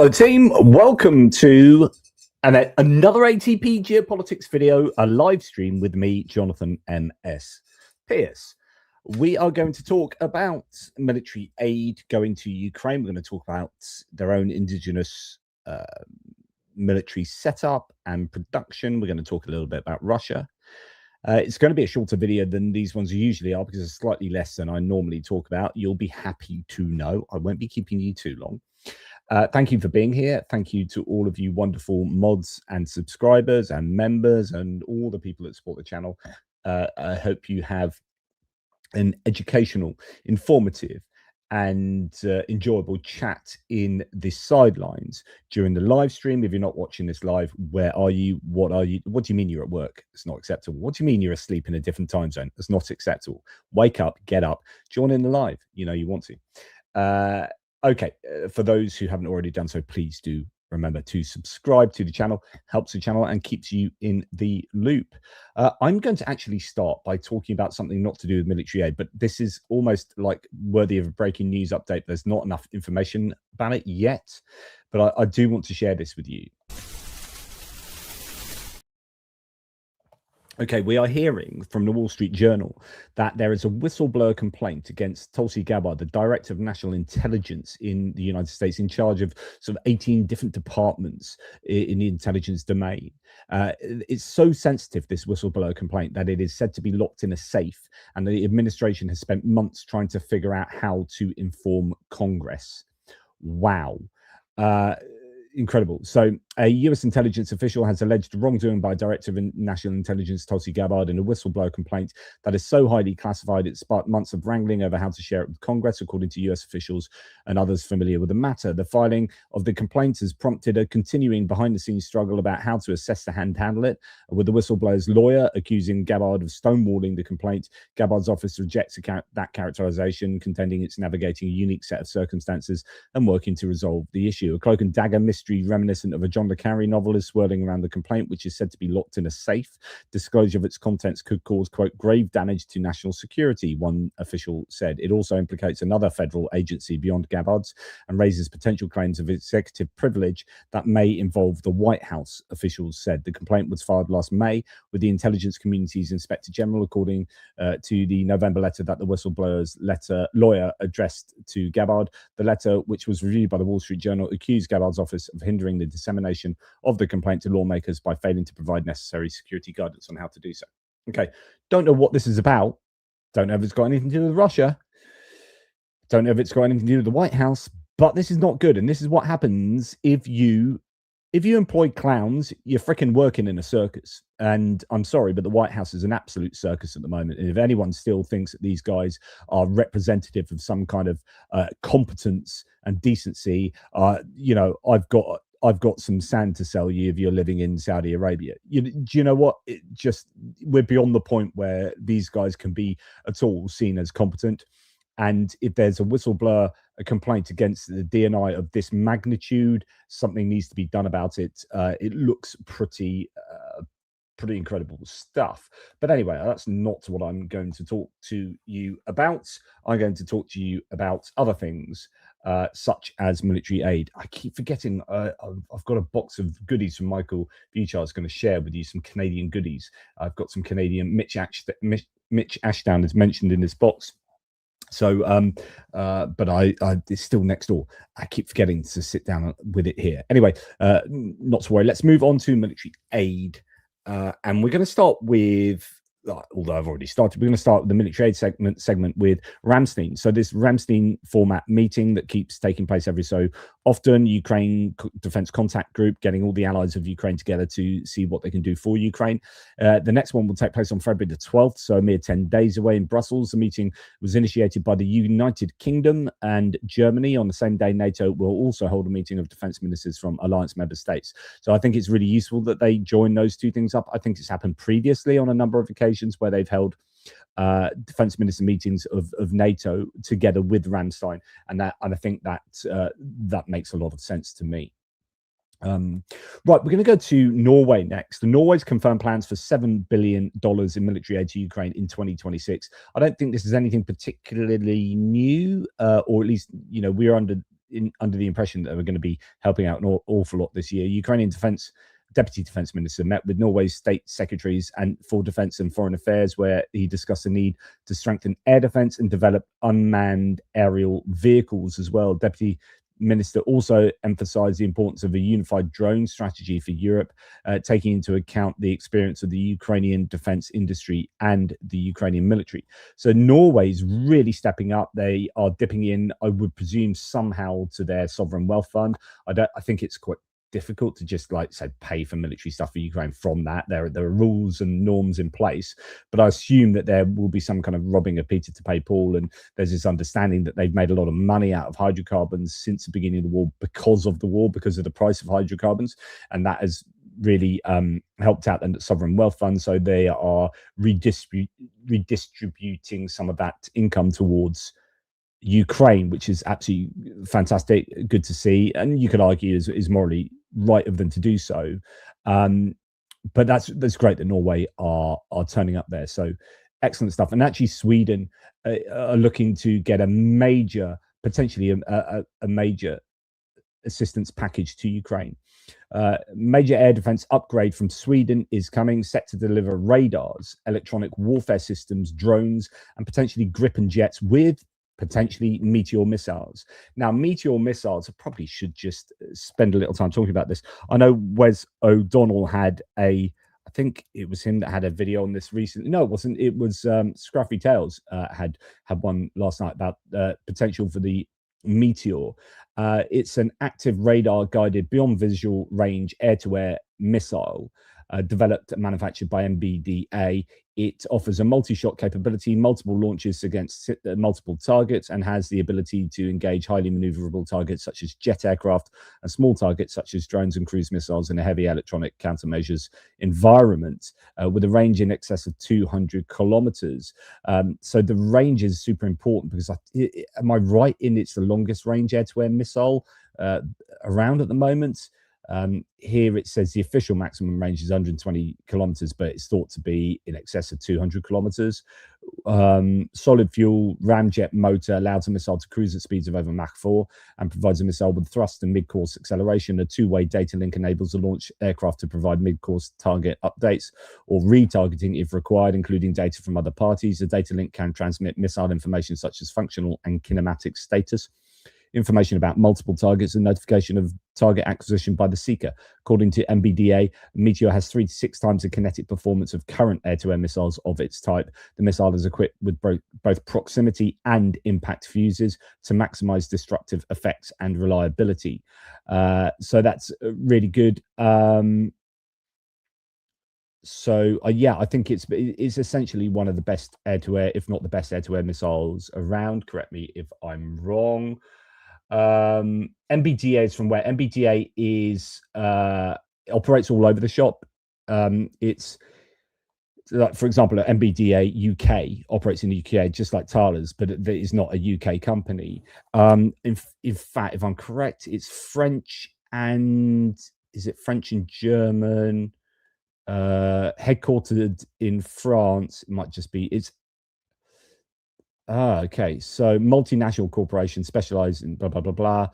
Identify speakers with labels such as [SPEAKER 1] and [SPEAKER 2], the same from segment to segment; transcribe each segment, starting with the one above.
[SPEAKER 1] Hello team, welcome to another ATP Geopolitics video, a live stream with me, Jonathan M.S. Pierce. We are going to talk about military aid going to Ukraine. We're going to talk about their own indigenous military setup and production. We're going to talk a little bit about Russia. It's going to be a shorter video than these ones usually are because it's slightly less than I normally talk about. You'll be happy to know I won't be keeping you too long. Thank you for being here. Thank you to all of you wonderful mods and subscribers and members and all the people that support the channel. I hope you have an educational, informative, and enjoyable chat in the sidelines during the live stream. If you're not watching this live, where are you? What are you? What do you mean you're at work? It's not acceptable. What do you mean you're asleep in a different time zone? It's not acceptable. Wake up, get up, join in the live. You know you want to. Okay, for those who haven't already done so, please do remember to subscribe to the channel. Helps the channel and keeps you in the loop. I'm going to actually start by talking about something not to do with military aid, but this is almost like worthy of a breaking news update. There's not enough information about it yet, but I do want to share this with you. Okay, we are hearing from the Wall Street Journal that there is a whistleblower complaint against Tulsi Gabbard, the Director of National Intelligence in the United States, in charge of sort of 18 different departments in the intelligence domain. It's so sensitive, this whistleblower complaint, that it is said to be locked in a safe, and the administration has spent months trying to figure out how to inform Congress. Wow. Incredible. So a U.S. intelligence official has alleged wrongdoing by Director of National Intelligence Tulsi Gabbard in a whistleblower complaint that is so highly classified it sparked months of wrangling over how to share it with Congress, according to U.S. officials and others familiar with the matter. The filing of the complaint has prompted a continuing behind-the-scenes struggle about how to assess and handle it, with the whistleblower's lawyer accusing Gabbard of stonewalling the complaint. Gabbard's office rejects that characterization, contending it's navigating a unique set of circumstances and working to resolve the issue. A cloak and dagger mystery reminiscent of a John le Carre novel is swirling around the complaint, which is said to be locked in a safe. Disclosure of its contents could cause, quote, grave damage to national security, one official said. It also implicates another federal agency beyond Gabbard's and raises potential claims of executive privilege that may involve the White House, officials said. The complaint was filed last May with the intelligence community's Inspector General, according to the November letter that the whistleblower's lawyer addressed to Gabbard. The letter, which was reviewed by the Wall Street Journal, accused Gabbard's office of hindering the dissemination of the complaint to lawmakers by failing to provide necessary security guidance on how to do so. Okay, don't know what this is about. Don't know if it's got anything to do with Russia. Don't know if it's got anything to do with the White House, but this is not good. And this is what happens if you employ clowns. You're freaking working in a circus. And I'm sorry, but the White House is an absolute circus at the moment. And if anyone still thinks that these guys are representative of some kind of competence and decency, you know, I've got some sand to sell you if you're living in Saudi Arabia. Do you know what? We're beyond the point where these guys can be at all seen as competent. And if there's a whistleblower, a complaint against the DNI of this magnitude, something needs to be done about it. It looks pretty incredible stuff. But anyway, that's not what I'm going to talk to you about. I'm going to talk to you about other things, such as military aid. I keep forgetting I've got a box of goodies from Michael Buchard's going to share with you, some Canadian goodies. I've got some Canadian Mitch Ashdown is mentioned in this box. So, but it's still next door. I keep forgetting to sit down with it here. Anyway, not to worry. Let's move on to military aid. And we're going to start with, although I've already started, we're going to start with the military aid segment with Ramstein. So this Ramstein-format meeting that keeps taking place every so often, Ukraine Defense Contact Group, getting all the allies of Ukraine together to see what they can do for Ukraine. The next one will take place on February the 12th, so a mere 10 days away in Brussels. The meeting was initiated by the United Kingdom and Germany. On the same day, NATO will also hold a meeting of defense ministers from alliance member states. So I think it's really useful that they join those two things up. I think it's happened previously on a number of occasions where they've held defense minister meetings of NATO together with Ramstein, and I think that that makes a lot of sense to me. Right, we're going to go to Norway next. Norway's confirmed plans for $7 billion in military aid to Ukraine in 2026. I don't think this is anything particularly new, or at least, you know, we're under under the impression that they were going to be helping out an awful lot this year. Ukrainian Deputy Defense Minister met with Norway's state secretaries and for defense and foreign affairs, where he discussed the need to strengthen air defense and develop unmanned aerial vehicles as well. Deputy Minister also emphasized the importance of a unified drone strategy for Europe, taking into account the experience of the Ukrainian defense industry and the Ukrainian military. So Norway's really stepping up. They are dipping in, I would presume, somehow to their sovereign wealth fund. I think it's quite difficult to just, like, say, pay for military stuff for Ukraine from that. There are rules and norms in place, but I assume that there will be some kind of robbing of Peter to pay Paul, and there's this understanding that they've made a lot of money out of hydrocarbons since the beginning of the war because of the price of hydrocarbons, and that has really helped out the sovereign wealth fund. So they are redistributing some of that income towards Ukraine, which is absolutely fantastic, good to see, and you could argue is morally right of them to do so. But that's great that Norway are turning up there. So excellent stuff. And actually, Sweden are looking to get potentially a major assistance package to Ukraine. Major air defense upgrade from Sweden is coming, set to deliver radars, electronic warfare systems, drones, and potentially Gripen jets with potentially Meteor missiles. Now, Meteor missiles, I probably should just spend a little time talking about this. I know Wes O'Donnell had I think it was him that had a video on this recently. No, it wasn't. It was Scruffy Tales had one last night about potential for the Meteor. It's an active radar-guided, beyond visual range air-to-air missile developed and manufactured by MBDA. It offers a multi-shot capability, multiple launches against multiple targets, and has the ability to engage highly maneuverable targets such as jet aircraft and small targets such as drones and cruise missiles in a heavy electronic countermeasures environment, with a range in excess of 200 kilometers. So the range is super important because, am I right in it's the longest range air-to-air missile around at the moment? Here it says the official maximum range is 120 kilometers, but it's thought to be in excess of 200 kilometers. Solid fuel ramjet motor allows a missile to cruise at speeds of over Mach 4 and provides a missile with thrust and mid-course acceleration. A two-way data link enables the launch aircraft to provide mid-course target updates or retargeting if required, including data from other parties. The data link can transmit missile information such as functional and kinematic status, information about multiple targets, and notification of target acquisition by the seeker. According to MBDA, Meteor has 3 to 6 times the kinetic performance of current air-to-air missiles of its type. The missile is equipped with both proximity and impact fuses to maximize destructive effects and reliability. So that's really good. Yeah, I think it's essentially one of the best air-to-air, if not the best air-to-air missiles around. Correct me if I'm wrong. MBDA is from where? MBDA is operates all over the shop. It's like, for example, MBDA UK operates in the UK just like Thales, but it is not a UK company. In fact, if I'm correct, it's French and German, headquartered in France. It might just be okay. So multinational corporation specialized in blah, blah, blah, blah.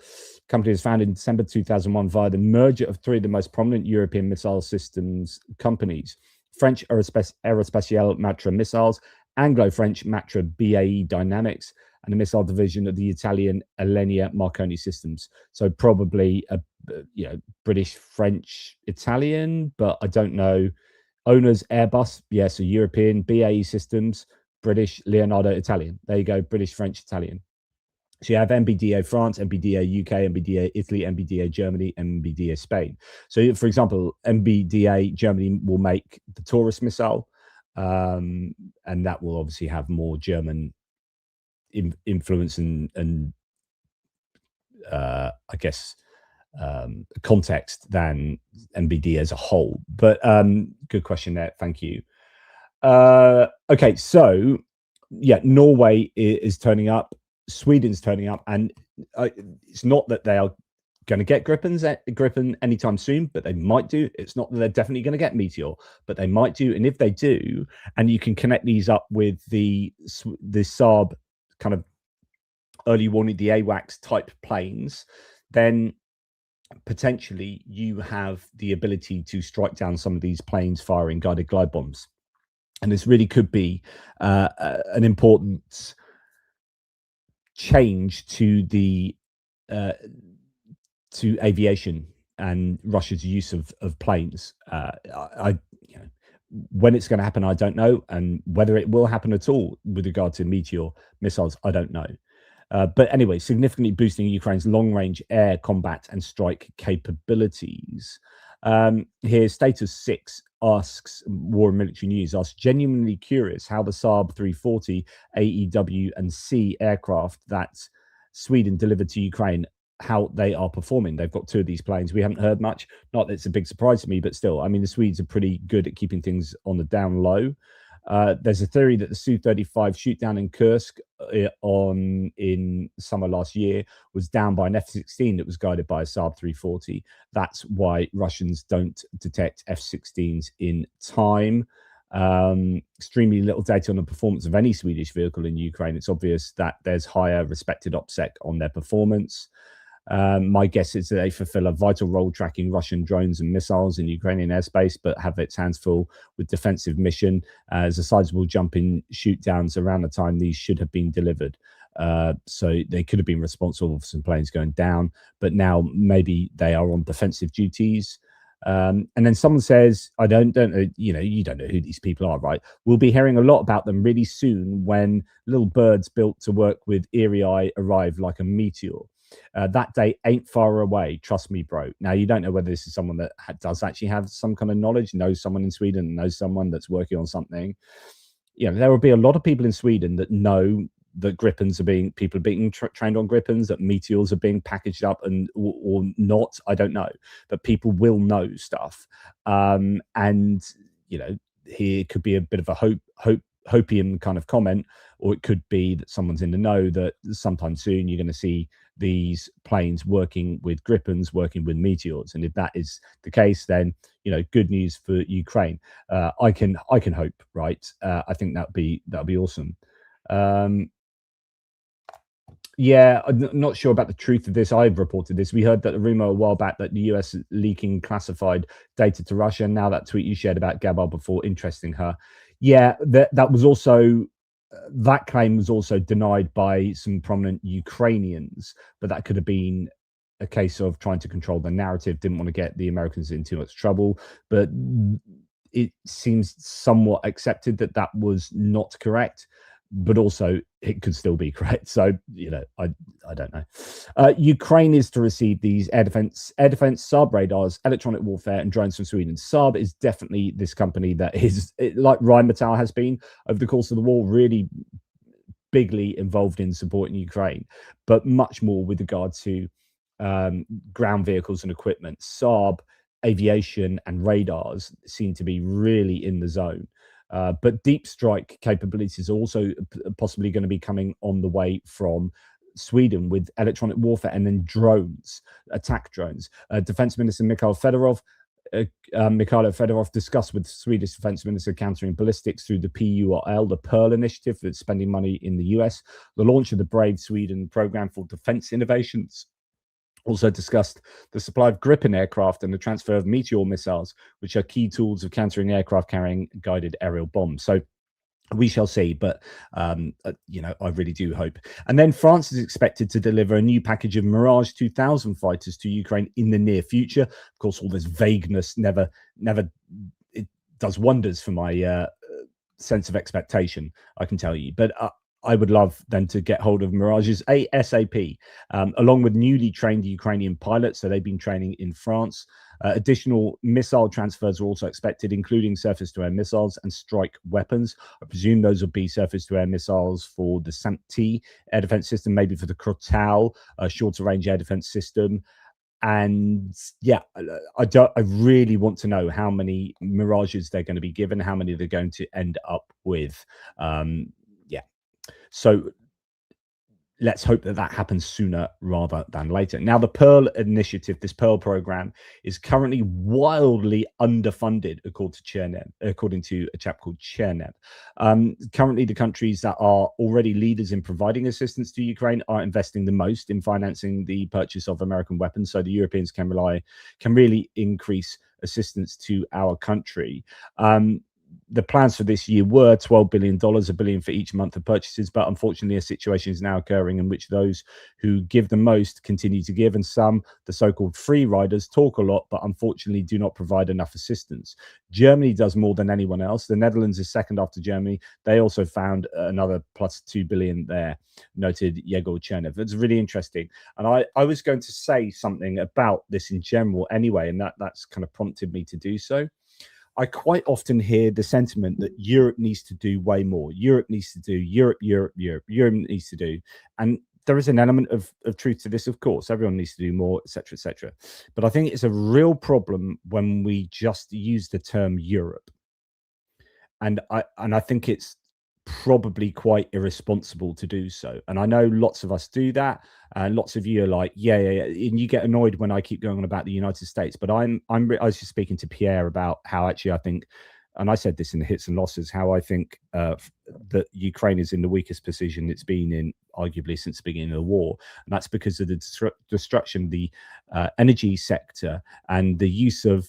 [SPEAKER 1] Company was founded in December 2001 via the merger of 3 of the most prominent European missile systems companies: French Aerospatiale Matra Missiles, Anglo-French Matra BAE Dynamics, and the missile division of the Italian Alenia Marconi Systems. So probably British, French, Italian, but I don't know. Owners Airbus, yes, a European. BAE Systems, British. Leonardo, Italian. There you go, British, French, Italian. So you have MBDA France, MBDA UK, MBDA Italy, MBDA Germany, MBDA Spain. So, for example, MBDA Germany will make the Taurus missile, and that will obviously have more German influence and I guess context than MBDA as a whole. But good question there. Thank you. Okay, so yeah, Norway is turning up, Sweden's turning up, and it's not that they are going to get Gripen anytime soon, but they might do. It's not that they're definitely going to get Meteor, but they might do. And if they do, and you can connect these up with the Saab kind of early warning, the AWACS type planes, then potentially you have the ability to strike down some of these planes firing guided glide bombs. And this really could be an important change to the to aviation and Russia's use of planes. You know, when it's going to happen, I don't know, and whether it will happen at all with regard to Meteor missiles, I don't know. But anyway, significantly boosting Ukraine's long-range air combat and strike capabilities. Here, Status 6 asks, War and Military News asks, genuinely curious how the Saab 340 AEW and C aircraft that Sweden delivered to Ukraine, how they are performing. They've got 2 of these planes. We haven't heard much. Not that it's a big surprise to me, but still, I mean, the Swedes are pretty good at keeping things on the down low. There's a theory that the Su-35 shoot down in Kursk in summer last year was down by an F-16 that was guided by a Saab 340. That's why Russians don't detect F-16s in time. Extremely little data on the performance of any Swedish vehicle in Ukraine. It's obvious that there's higher respected OPSEC on their performance. My guess is that they fulfill a vital role tracking Russian drones and missiles in Ukrainian airspace, but have its hands full with defensive mission. There's a sizable jump in shoot downs around the time these should have been delivered. So they could have been responsible for some planes going down, but now maybe they are on defensive duties. And then someone says, I don't know, you know, you don't know who these people are, right? We'll be hearing a lot about them really soon when little birds built to work with Eerie Eye arrive like a meteor. That day ain't far away. Trust me, bro. Now, you don't know whether this is someone that does actually have some kind of knowledge, knows someone in Sweden, knows someone that's working on something. You know, there will be a lot of people in Sweden that know that Gripens are being, people are being trained on Gripens, that Meteors are being packaged up and or not. I don't know, but people will know stuff. And, you know, here could be a bit of a hopium kind of comment, or it could be that someone's in the know that sometime soon you're going to see these planes working with Gripens, working with Meteors. And if that is the case, then, you know, good news for Ukraine. I can hope, right? I think that'd be awesome. Yeah, I'm not sure about the truth of this. I've reported this. We heard that the rumor a while back that the US is leaking classified data to Russia. Now that tweet you shared about Gabar before, interesting her. Yeah, that was also, that claim was also denied by some prominent Ukrainians, but that could have been a case of trying to control the narrative, didn't want to get the Americans in too much trouble. But it seems somewhat accepted that that was not correct, but also it could still be correct. So, you know, I don't know. Ukraine is to receive these air defense Saab radars, electronic warfare, and drones from Sweden. Saab is definitely this company that is, like Rheinmetall has been over the course of the war, really bigly involved in supporting Ukraine, but much more with regard to ground vehicles and equipment. Saab aviation and radars seem to be really in the zone. But deep strike capabilities are also possibly going to be coming on the way from Sweden with electronic warfare, and then drones, attack drones. Defense Minister Mikhailo Fedorov discussed with Swedish Defense Minister countering ballistics through the PURL, the PURL initiative that's spending money in the US, the launch of the Brave Sweden program for defense innovations. Also discussed the supply of Gripen aircraft and the transfer of Meteor missiles, which are key tools of countering aircraft carrying guided aerial bombs. So we shall see, but you know, I really do hope. And then France is expected to deliver a new package of Mirage 2000 fighters to Ukraine in the near future. Of course, all this vagueness never it does wonders for my sense of expectation, I can tell you. But I would love them to get hold of Mirages ASAP, along with newly trained Ukrainian pilots. So they've been training in France. Additional missile transfers are also expected, including surface-to-air missiles and strike weapons. I presume those will be surface-to-air missiles for the SAMP-T air defense system, maybe for the Krotal shorter-range air defense system. And yeah, I really want to know how many Mirages they're going to be given, how many they're going to end up with. Yeah. So let's hope that that happens sooner rather than later. Now, the PURL initiative, this PURL program, is currently wildly underfunded, according to a chap called Chernev. Currently, the countries that are already leaders in providing assistance to Ukraine are investing the most in financing the purchase of American weapons. So the Europeans can really increase assistance to our country. The plans for this year were $12 billion, $1 billion for each month of purchases. But unfortunately, a situation is now occurring in which those who give the most continue to give. And some, the so-called free riders, talk a lot, but unfortunately do not provide enough assistance. Germany does more than anyone else. The Netherlands is second after Germany. They also found another plus $2 billion there, noted Yegor Chernev. It's really interesting. And I was going to say something about this in general anyway, and that's kind of prompted me to do so. I quite often hear the sentiment that Europe needs to do way more. Europe needs to do, Europe needs to do. And there is an element of truth to this, of course. Everyone needs to do more, etc., etc. But I think it's a real problem when we just use the term Europe. And I think it's probably quite irresponsible to do so. And I know lots of us do that. And lots of you are like, yeah. And you get annoyed when I keep going on about the United States. But I was just speaking to Pierre about how actually I think, and I said this in the hits and losses, how I think that Ukraine is in the weakest position it's been in arguably since the beginning of the war. And that's because of the destruction of the energy sector and the use of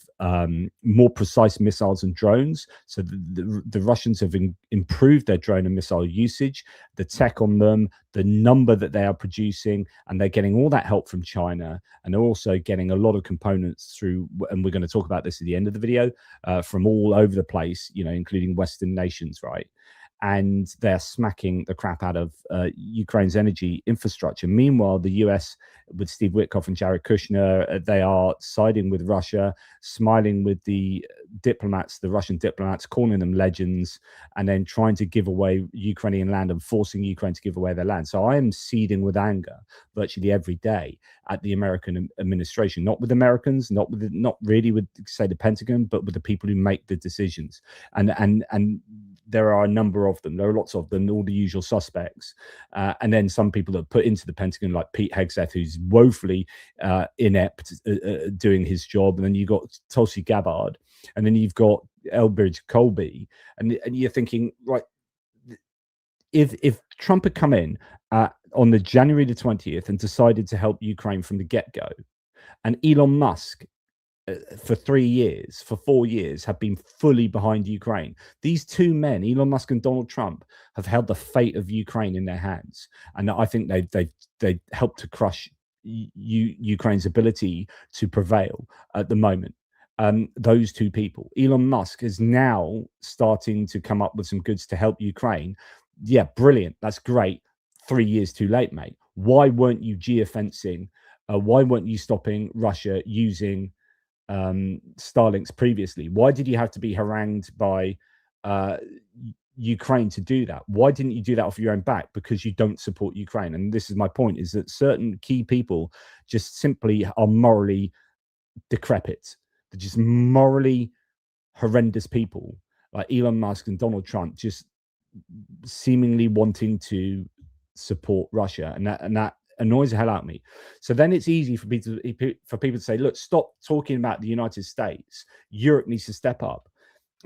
[SPEAKER 1] more precise missiles and drones. So the Russians have improved their drone and missile usage, the tech on them, the number that they are producing, and they're getting all that help from China. And they're also getting a lot of components through, and we're going to talk about this at the end of the video, from all over the place, including Western nations, right? And they're smacking the crap out of Ukraine's energy infrastructure. Meanwhile, the US, with Steve Witkoff and Jared Kushner, they are siding with Russia, smiling with the Russian diplomats, calling them legends, and then trying to give away Ukrainian land and forcing Ukraine to give away their land. So I am seething with anger virtually every day at the American administration, not with Americans, not really with, say, the Pentagon, but with the people who make the decisions. And there are a number of them. There are lots of them, all the usual suspects. And then some people that are put into the Pentagon, like Pete Hegseth, who's woefully inept doing his job. And then you've got Tulsi Gabbard. And then you've got Elbridge Colby. And you're thinking, right, if Trump had come in on the January the 20th and decided to help Ukraine from the get-go, and Elon Musk for 4 years, have been fully behind Ukraine. These two men, Elon Musk and Donald Trump, have held the fate of Ukraine in their hands, and I think they helped to crush Ukraine's ability to prevail at the moment. Those two people, Elon Musk is now starting to come up with some goods to help Ukraine. Yeah, brilliant. That's great. 3 years too late, mate. Why weren't you geofencing? Why weren't you stopping Russia using Starlinks previously? Why did you have to be harangued by Ukraine to do that? Why didn't you do that off your own back? Because you don't support Ukraine. And this is my point, is that certain key people just simply are morally decrepit. They're just morally horrendous people, like Elon Musk and Donald Trump, just seemingly wanting to support Russia, and that annoys the hell out of me. So then it's easy for people to say, look, stop talking about the United States. Europe needs to step up.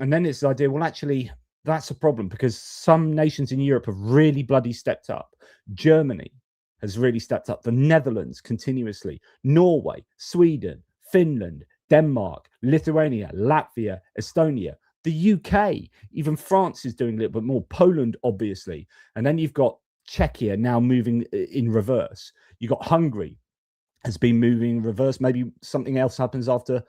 [SPEAKER 1] And then it's the idea, well, actually, that's a problem, because some nations in Europe have really bloody stepped up. Germany has really stepped up. The Netherlands continuously. Norway, Sweden, Finland, Denmark, Lithuania, Latvia, Estonia, the UK, even France is doing a little bit more. Poland, obviously. And then you've got Czechia now moving in reverse. You've got Hungary has been moving in reverse. Maybe something else happens after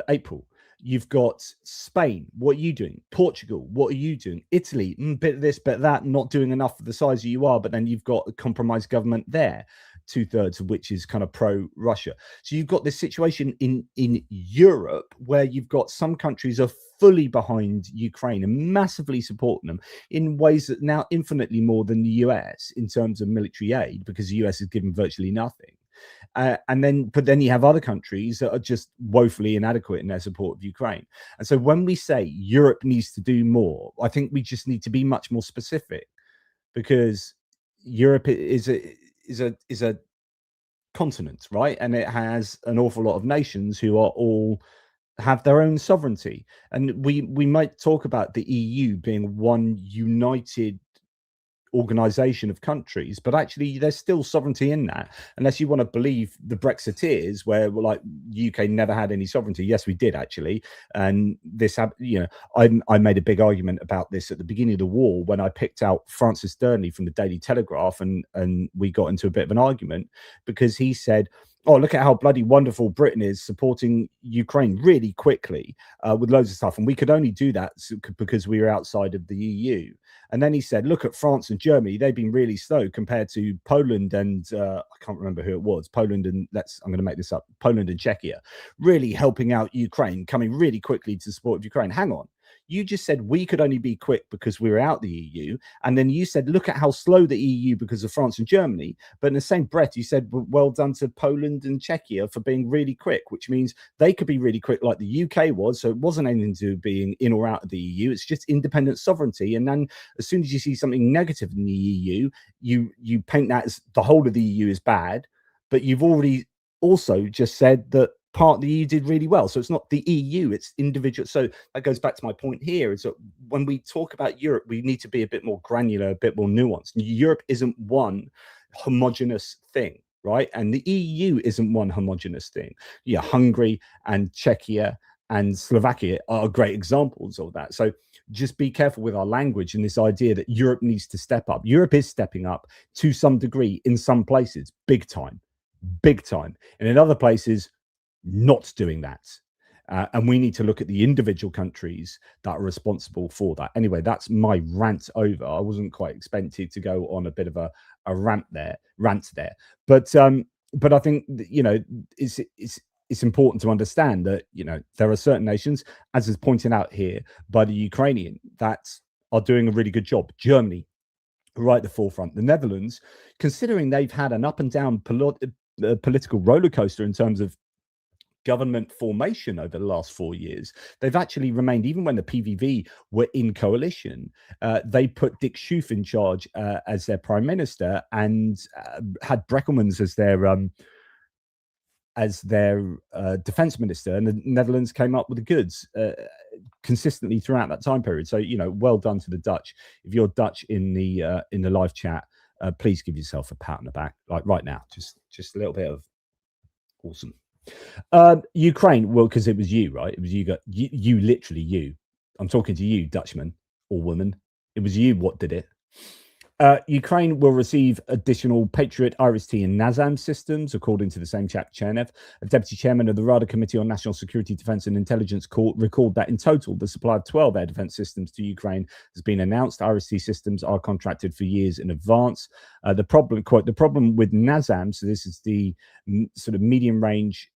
[SPEAKER 1] April. You've got Spain. What are you doing? Portugal. What are you doing? Italy. Bit of this, bit of that. Not doing enough for the size that you are. But then you've got a compromised government there, 2/3 of which is kind of pro-Russia. So you've got this situation in Europe where you've got some countries are fully behind Ukraine and massively supporting them in ways that now infinitely more than the US in terms of military aid, because the US has given virtually nothing. But then you have other countries that are just woefully inadequate in their support of Ukraine. And so when we say Europe needs to do more, I think we just need to be much more specific, because Europe is a continent, right? And it has an awful lot of nations who are all have their own sovereignty. And we might talk about the EU being one united organization of countries, but actually there's still sovereignty in that, unless you want to believe the Brexiteers, where like UK never had any sovereignty. Yes, we did actually, and I made a big argument about this at the beginning of the war when I picked out Francis Durnley from the Daily Telegraph, and we got into a bit of an argument because he said, oh, look at how bloody wonderful Britain is supporting Ukraine really quickly with loads of stuff. And we could only do that because we were outside of the EU. And then he said, look at France and Germany. They've been really slow compared to Poland and I can't remember who it was. Poland and I'm going to make this up. Poland and Czechia really helping out Ukraine, coming really quickly to support Ukraine. Hang on. You just said we could only be quick because we were out the EU. And then you said, look at how slow the EU because of France and Germany. But in the same breath, you said, well done to Poland and Czechia for being really quick, which means they could be really quick like the UK was. So it wasn't anything to do with being in or out of the EU. It's just independent sovereignty. And then as soon as you see something negative in the EU, you paint that as the whole of the EU is bad. But you've already also just said that part of the EU did really well. So it's not the EU, it's individual. So that goes back to my point here, is that when we talk about Europe, we need to be a bit more granular, a bit more nuanced. Europe isn't one homogenous thing, right? And the EU isn't one homogenous thing. Yeah, Hungary and Czechia and Slovakia are great examples of that. So just be careful with our language and this idea that Europe needs to step up. Europe is stepping up to some degree in some places, big time. And in other places, not doing that. And we need to look at the individual countries that are responsible for that. Anyway, that's my rant over. I wasn't quite expected to go on a bit of a rant there. But I think that, it's important to understand that, there are certain nations, as is pointed out here by the Ukrainian, that are doing a really good job. Germany, right at the forefront. The Netherlands, considering they've had an up and down political roller coaster in terms of government formation over the last 4 years, they've actually remained, even when the PVV were in coalition, they put Dick Schoof in charge as their prime minister and had Breckelmans as their defense minister, and the Netherlands came up with the goods consistently throughout that time period. So, well done to the Dutch. If you're Dutch in the live chat, please give yourself a pat on the back, like right now, just a little bit of awesome. Ukraine, well, because it was you, right? It was you, literally you. I'm talking to you, Dutchman or woman. It was you what did it. Ukraine will receive additional Patriot, IRIS-T and NASAM systems, according to the same chap, Chernev. A deputy chairman of the Rada Committee on National Security, Defense and Intelligence recalled that in total, the supply of 12 air defense systems to Ukraine has been announced. IRIS-T systems are contracted for years in advance. The problem with NASAM, so this is the sort of medium range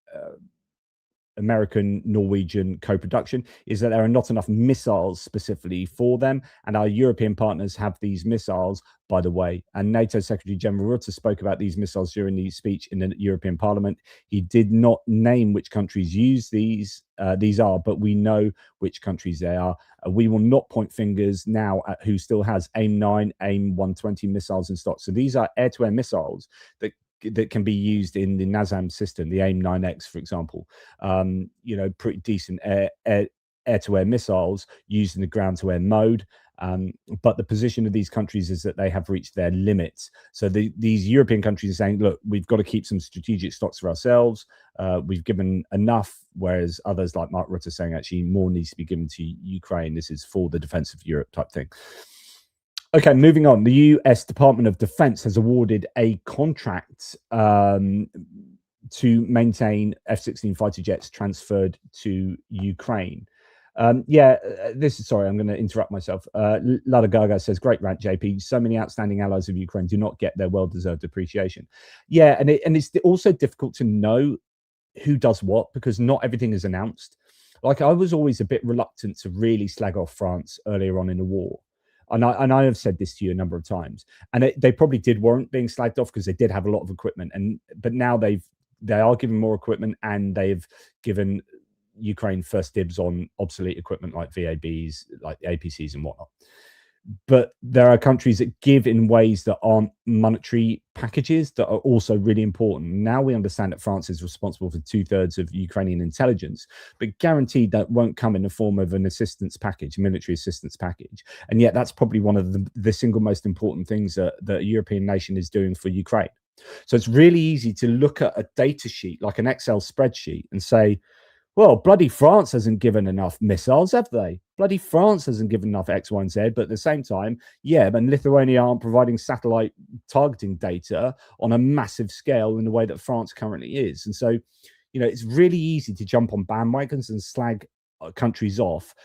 [SPEAKER 1] American Norwegian co-production, is that there are not enough missiles specifically for them, and our European partners have these missiles, by the way. And NATO Secretary General Rutte spoke about these missiles during the speech in the European Parliament. He did not name which countries use these are, but we know which countries they are. We will not point fingers now at who still has AIM-9, AIM-120 missiles in stock. So these are air-to-air missiles that can be used in the NASAM system, the AIM-9X, for example. Pretty decent air-to-air missiles used in the ground-to-air mode. But the position of these countries is that they have reached their limits. So these European countries are saying, look, we've got to keep some strategic stocks for ourselves. We've given enough, whereas others like Mark Rutte are saying actually more needs to be given to Ukraine. This is for the defense of Europe type thing. Okay, moving on. The US Department of Defense has awarded a contract to maintain F-16 fighter jets transferred to Ukraine. Sorry, I'm going to interrupt myself. Lada Gaga says, great rant, JP. So many outstanding allies of Ukraine do not get their well-deserved appreciation. Yeah, and it's also difficult to know who does what, because not everything is announced. Like, I was always a bit reluctant to really slag off France earlier on in the war. And I have said this to you a number of times, and they probably did warrant being slagged off because they did have a lot of equipment, but now they are giving more equipment, and they've given Ukraine first dibs on obsolete equipment like VABs, like APCs and whatnot. but there are countries that give in ways that aren't monetary packages that are also really important. Now we understand that France is responsible for 2/3 of Ukrainian intelligence, but guaranteed that won't come in the form of an assistance package, a military assistance package. And yet that's probably one of the single most important things that a European nation is doing for Ukraine. So it's really easy to look at a data sheet, like an Excel spreadsheet, and say, well, bloody France hasn't given enough missiles, have they? Bloody France hasn't given enough X, Y, and Z. But at the same time, yeah, and Lithuania aren't providing satellite targeting data on a massive scale in the way that France currently is. And so, it's really easy to jump on bandwagons and slag countries off,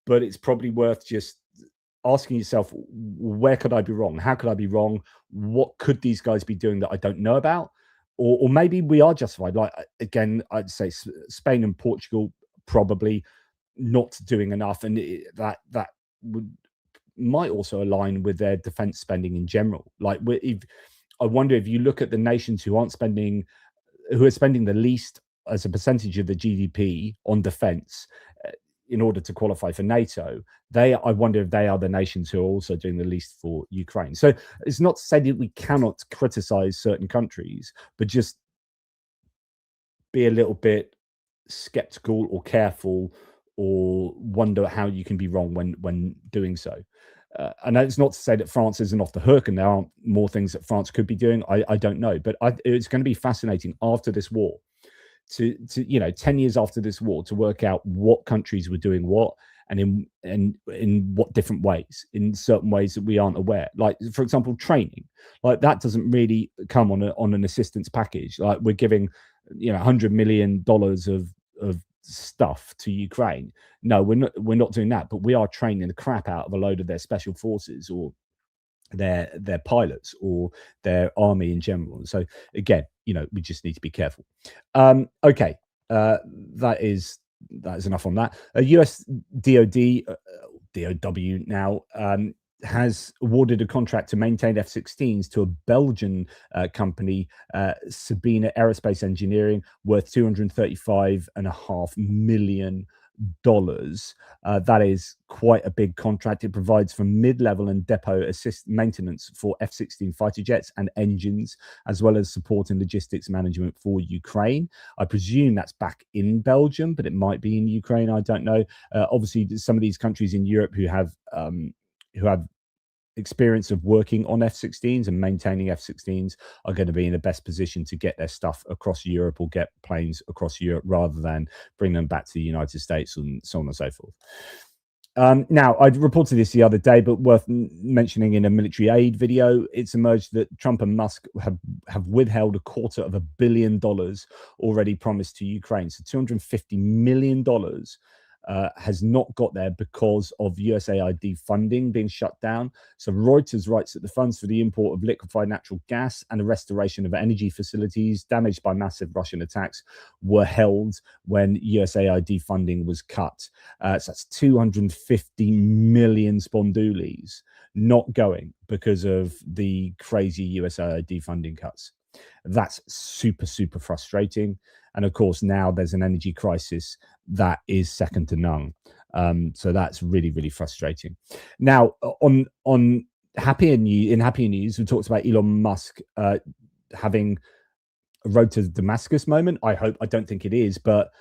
[SPEAKER 1] but it's probably worth just asking yourself, where could I be wrong? How could I be wrong? What could these guys be doing that I don't know about? Or maybe we are justified. Like, again, I'd say Spain and Portugal probably not doing enough, and that would might also align with their defense spending in general. Like, I wonder if you look at the nations who are spending the least as a percentage of the GDP on defense in order to qualify for NATO, I wonder if they are the nations who are also doing the least for Ukraine. So it's not to say that we cannot criticize certain countries, but just be a little bit skeptical or careful, or wonder how you can be wrong when doing so. And it's not to say that France isn't off the hook and there aren't more things that France could be doing. I don't know, but it's going to be fascinating after this war to 10 years after this war to work out what countries were doing what, and in what different ways, in certain ways that we aren't aware. Like, for example, training, like that doesn't really come on an assistance package. Like, we're giving $100 million of stuff to Ukraine. No, we're not doing that, but we are training the crap out of a load of their special forces, or their pilots, or their army in general. So again, we just need to be careful. Okay, that is enough on that. US DoD, DOW now, has awarded a contract to maintain F-16s to a Belgian company, Sabina Aerospace Engineering, worth $235.5 million. That is quite a big contract. It provides for mid-level and depot assist maintenance for F-16 fighter jets and engines, as well as support and logistics management for Ukraine. I presume that's back in Belgium, but it might be in Ukraine. I don't know. Obviously, some of these countries in Europe who have experience of working on F-16s and maintaining F-16s are going to be in the best position to get their stuff across Europe, or get planes across Europe, rather than bring them back to the United States, and so on and so forth. Now, I reported this the other day, but worth mentioning, in a military aid video, it's emerged that Trump and Musk have withheld $250 million already promised to Ukraine. So $250 million has not got there because of USAID funding being shut down. So Reuters writes that the funds for the import of liquefied natural gas and the restoration of energy facilities damaged by massive Russian attacks were held when USAID funding was cut. So that's 250 million spondoolies not going because of the crazy USAID funding cuts. That's super, super frustrating. And of course, now there's an energy crisis that is second to none. So that's really, really frustrating. Now, on happier news, we talked about Elon Musk having a road to Damascus moment. I don't think it is, but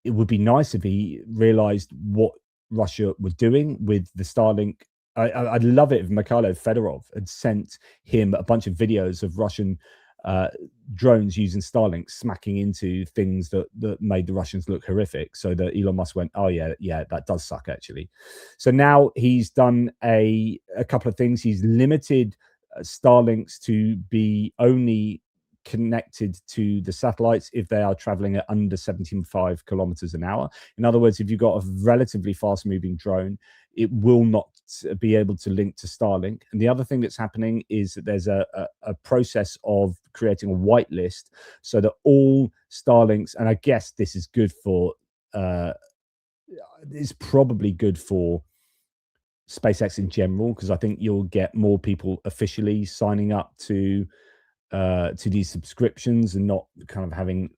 [SPEAKER 1] it would be nice if he realized what Russia were doing with the Starlink. I'd love it if Mikhailo Fedorov had sent him a bunch of videos of Russian drones using Starlink smacking into things that made the Russians look horrific, so that Elon Musk went, oh yeah, that does suck actually. So now he's done a couple of things. He's limited Starlinks to be only connected to the satellites if they are traveling at under 75 kilometers an hour. In other words, if you've got a relatively fast moving drone, it will not be able to link to Starlink. And the other thing that's happening is that there's a process of creating a whitelist, so that all Starlinks, and I guess this is good for, it's probably good for SpaceX in general, because I think you'll get more people officially signing up to these subscriptions, and not kind of having,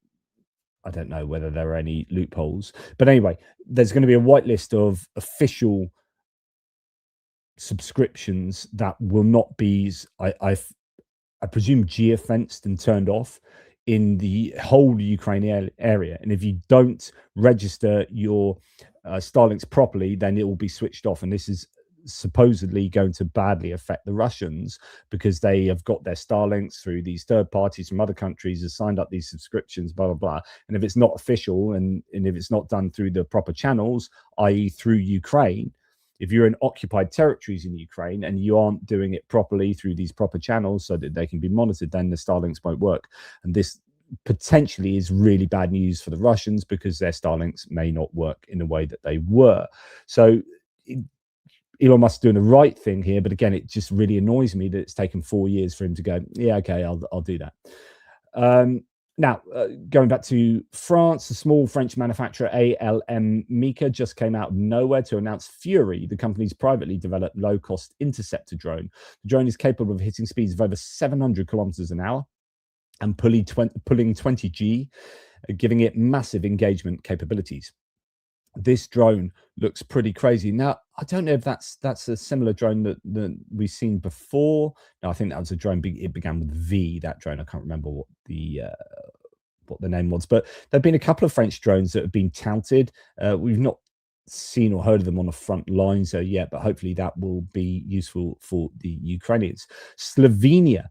[SPEAKER 1] I don't know whether there are any loopholes, but anyway, there's going to be a whitelist of official subscriptions that will not be, I presume, geofenced and turned off in the whole Ukraine area. And if you don't register your Starlinks properly, then it will be switched off. And this is supposedly going to badly affect the Russians, because they have got their Starlinks through these third parties from other countries, have signed up these subscriptions, blah, blah, blah. And if it's not official, and if it's not done through the proper channels, i.e. through Ukraine, if you're in occupied territories in Ukraine and you aren't doing it properly through these proper channels so that they can be monitored, then the Starlinks won't work. And this potentially is really bad news for the Russians, because their Starlinks may not work in the way that they were. So Elon Musk doing the right thing here, but again, it just really annoys me that it's taken 4 years for him to go, yeah, okay, I'll do that. Now, going back to France, the small French manufacturer ALM Mika just came out of nowhere to announce Fury, the company's privately developed low-cost interceptor drone. The drone is capable of hitting speeds of over 700 kilometers an hour and pulling 20G, giving it massive engagement capabilities. This drone looks pretty crazy. Now, I don't know if that's a similar drone that we've seen before. No, I think that was a drone. It began with V. That drone, I can't remember what the name was, but there've been a couple of French drones that have been touted. We've not seen or heard of them on the front lines yet, but hopefully that will be useful for the Ukrainians. Slovenia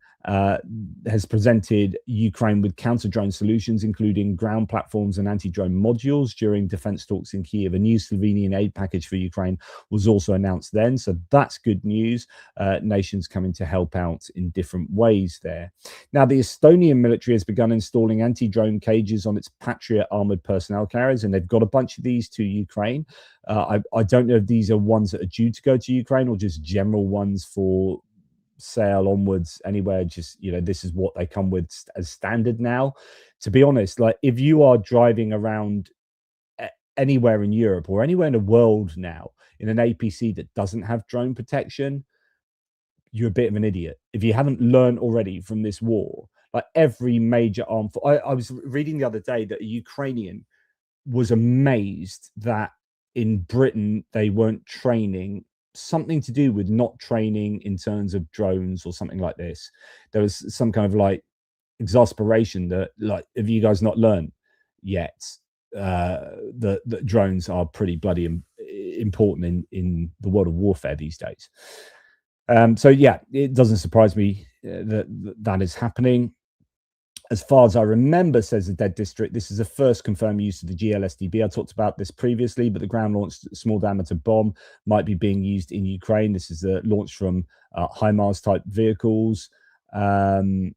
[SPEAKER 1] has presented Ukraine with counter-drone solutions, including ground platforms and anti-drone modules during defense talks in Kyiv. A new Slovenian aid package for Ukraine was also announced then, so that's good news. Nations coming to help out in different ways there. Now, the Estonian military has begun installing anti-drone cages on its Patriot armored personnel carriers, and they've got a bunch of these to Ukraine. I don't know if these are ones that are due to go to Ukraine or just general ones for sale onwards anywhere. Just, this is what they come with as standard now. To be honest, like, if you are driving around anywhere in Europe or anywhere in the world now in an APC that doesn't have drone protection, you're a bit of an idiot if you haven't learned already from this war. Like, every major armed force, I was reading the other day that a Ukrainian was amazed that in Britain they weren't training, something to do with not training in terms of drones or something like this. There was some kind of like exasperation that, like, have you guys not learned yet that drones are pretty bloody important in the world of warfare these days? So yeah, it doesn't surprise me that is happening. As far as I remember, says the Dead District, this is the first confirmed use of the GLSDB. I talked about this previously, but the ground-launched small diameter bomb might be being used in Ukraine. This is launched from HIMARS-type vehicles, and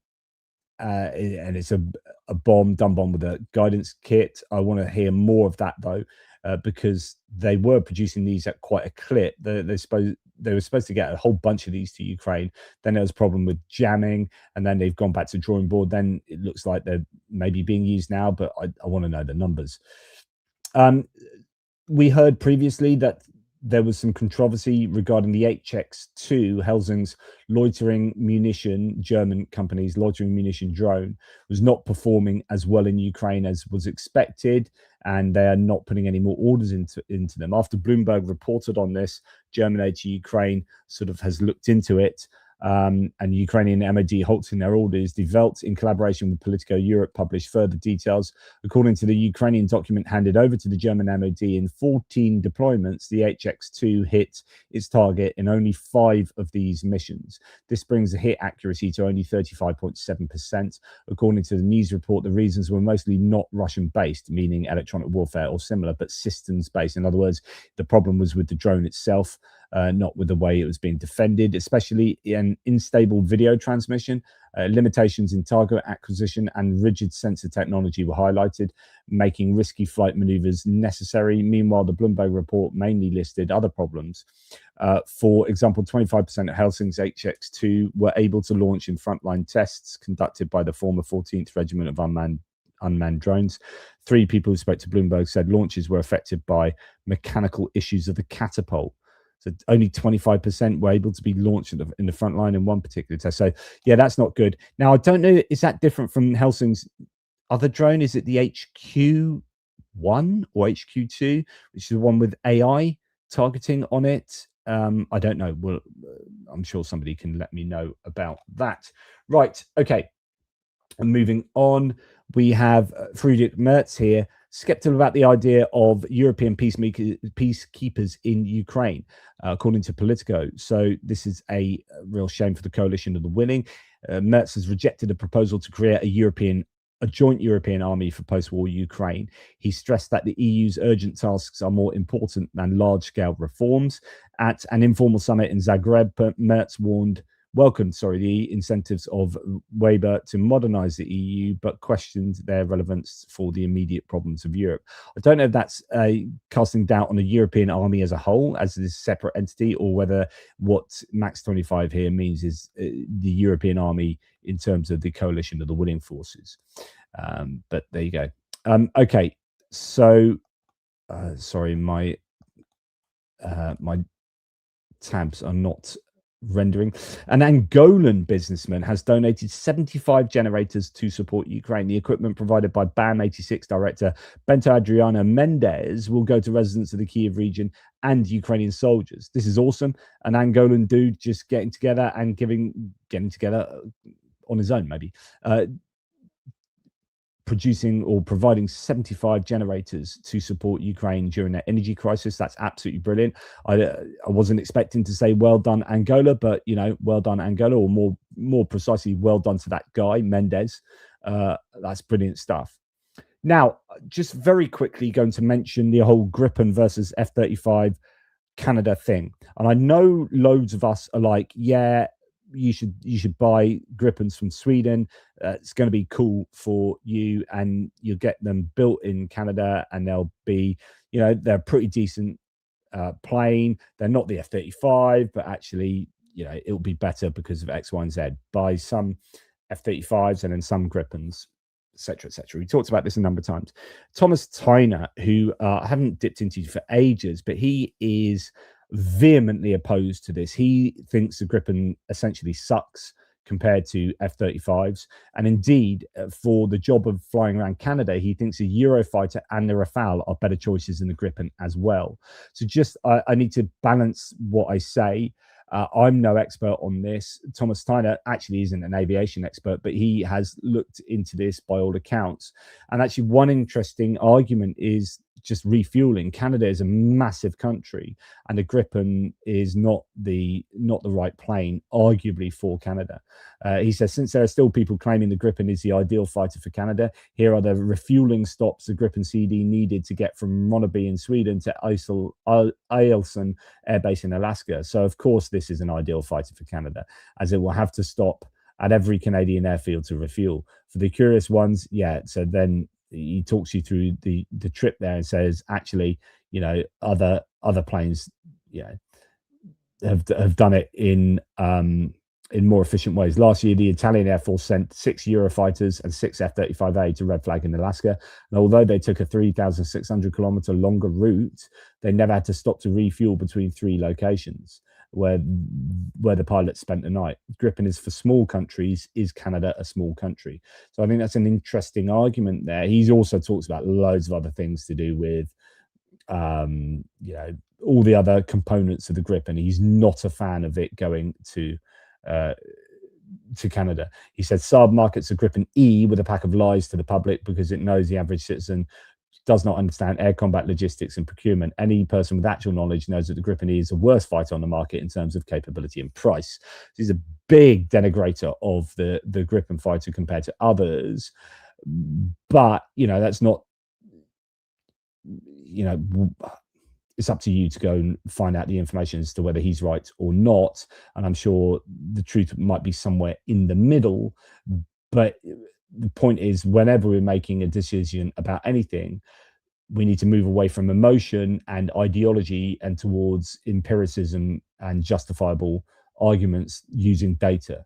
[SPEAKER 1] it's a dumb bomb with a guidance kit. I want to hear more of that, though, because they were producing these at quite a clip. They were supposed to get a whole bunch of these to Ukraine. Then there was a problem with jamming, and then they've gone back to drawing board. Then it looks like they're maybe being used now, but I want to know the numbers. We heard previously that there was some controversy regarding the HX2, Helsing's loitering munition, German company's loitering munition drone, was not performing as well in Ukraine as was expected, and they are not putting any more orders into them. After Bloomberg reported on this, German aid to Ukraine sort of has looked into it, and Ukrainian MOD halting their orders. Die Welt, in collaboration with Politico Europe, published further details. According to the Ukrainian document handed over to the German MOD, in 14 deployments, the HX2 hit its target in only 5 of these missions. This brings the hit accuracy to only 35.7%. According to the news report, the reasons were mostly not Russian-based, meaning electronic warfare or similar, but systems-based. In other words, the problem was with the drone itself, not with the way it was being defended, especially in unstable video transmission. Limitations in target acquisition and rigid sensor technology were highlighted, making risky flight maneuvers necessary. Meanwhile, the Bloomberg report mainly listed other problems. For example, 25% of Helsing's HX2 were able to launch in frontline tests conducted by the former 14th Regiment of Unmanned Drones. 3 people who spoke to Bloomberg said launches were affected by mechanical issues of the catapult. So only 25% were able to be launched in the front line in one particular test. So yeah, that's not good. Now, I don't know, is that different from Helsing's other drone? Is it the HQ1 or HQ2, which is the one with AI targeting on it? I don't know. Well, I'm sure somebody can let me know about that. Right. Okay. And moving on, we have Friedrich Merz here, skeptical about the idea of European peacekeepers in Ukraine, according to Politico. So this is a real shame for the coalition of the willing. Merz has rejected a proposal to create a joint European army for post-war Ukraine. He stressed that the EU's urgent tasks are more important than large-scale reforms. At an informal summit in Zagreb, Merz welcomed the incentives of Weber to modernize the EU, but questioned their relevance for the immediate problems of Europe. I don't know if that's casting doubt on a European army as a whole, as this separate entity, or whether what Max 25 here means is the European army in terms of the coalition of the willing forces. But there you go. Okay, so sorry, my tabs are not rendering. An Angolan businessman has donated 75 generators to support Ukraine. The equipment provided by BAM 86 director Bento Adriano Mendes will go to residents of the Kiev region and Ukrainian soldiers. This is awesome. An Angolan dude just getting together and getting together on his own, maybe, producing or providing 75 generators to support Ukraine during their energy crisis. That's absolutely brilliant. I wasn't expecting to say well done Angola, but well done Angola, or more precisely, well done to that guy Mendes. That's brilliant stuff. Now, just very quickly going to mention the whole Gripen versus F-35 Canada thing. And I know loads of us are like, yeah, you should buy Gripens from Sweden. It's going to be cool for you, and you'll get them built in Canada, and they'll be, they're pretty decent plane. They're not the F-35, but actually, it'll be better because of X, Y, and Z. Buy some F-35s and then some Gripens, etc., etc. We talked about this a number of times. Thomas Tyner, who I haven't dipped into for ages, but he is vehemently opposed to this. He thinks the Gripen essentially sucks compared to F-35s, and indeed for the job of flying around Canada, he thinks a Eurofighter and the Rafale are better choices than the Gripen as well. So just I need to balance what I say. I'm no expert on this. Thomas Tyner actually isn't an aviation expert, but he has looked into this by all accounts. And actually, one interesting argument is just refueling. Canada is a massive country, and the Gripen is not the right plane, arguably, for Canada. He says, since there are still people claiming the Gripen is the ideal fighter for Canada, here are the refueling stops the Gripen CD needed to get from Ronneby in Sweden to Eielson Air Base in Alaska. So, of course, this is an ideal fighter for Canada, as it will have to stop at every Canadian airfield to refuel. For the curious ones, yeah, so then he talks you through the trip there and says, actually, other planes, have done it in more efficient ways. Last year, the Italian Air Force sent 6 Eurofighters and 6 F-35A to Red Flag in Alaska. And although they took a 3,600 kilometer longer route, they never had to stop to refuel between 3 locations where the pilots spent the night. Gripen is for small countries. Is Canada a small country? So I think that's an interesting argument there. He also talks about loads of other things to do with, all the other components of the Gripen. He's not a fan of it going to Canada. He said Saab markets the Gripen E with a pack of lies to the public because it knows the average citizen does not understand air combat logistics and procurement. Any person with actual knowledge knows that the Gripen E is the worst fighter on the market in terms of capability and price. He's a big denigrator of the Gripen fighter compared to others. But, that's not, it's up to you to go and find out the information as to whether he's right or not. And I'm sure the truth might be somewhere in the middle. But the point is, whenever we're making a decision about anything, we need to move away from emotion and ideology and towards empiricism and justifiable arguments using data.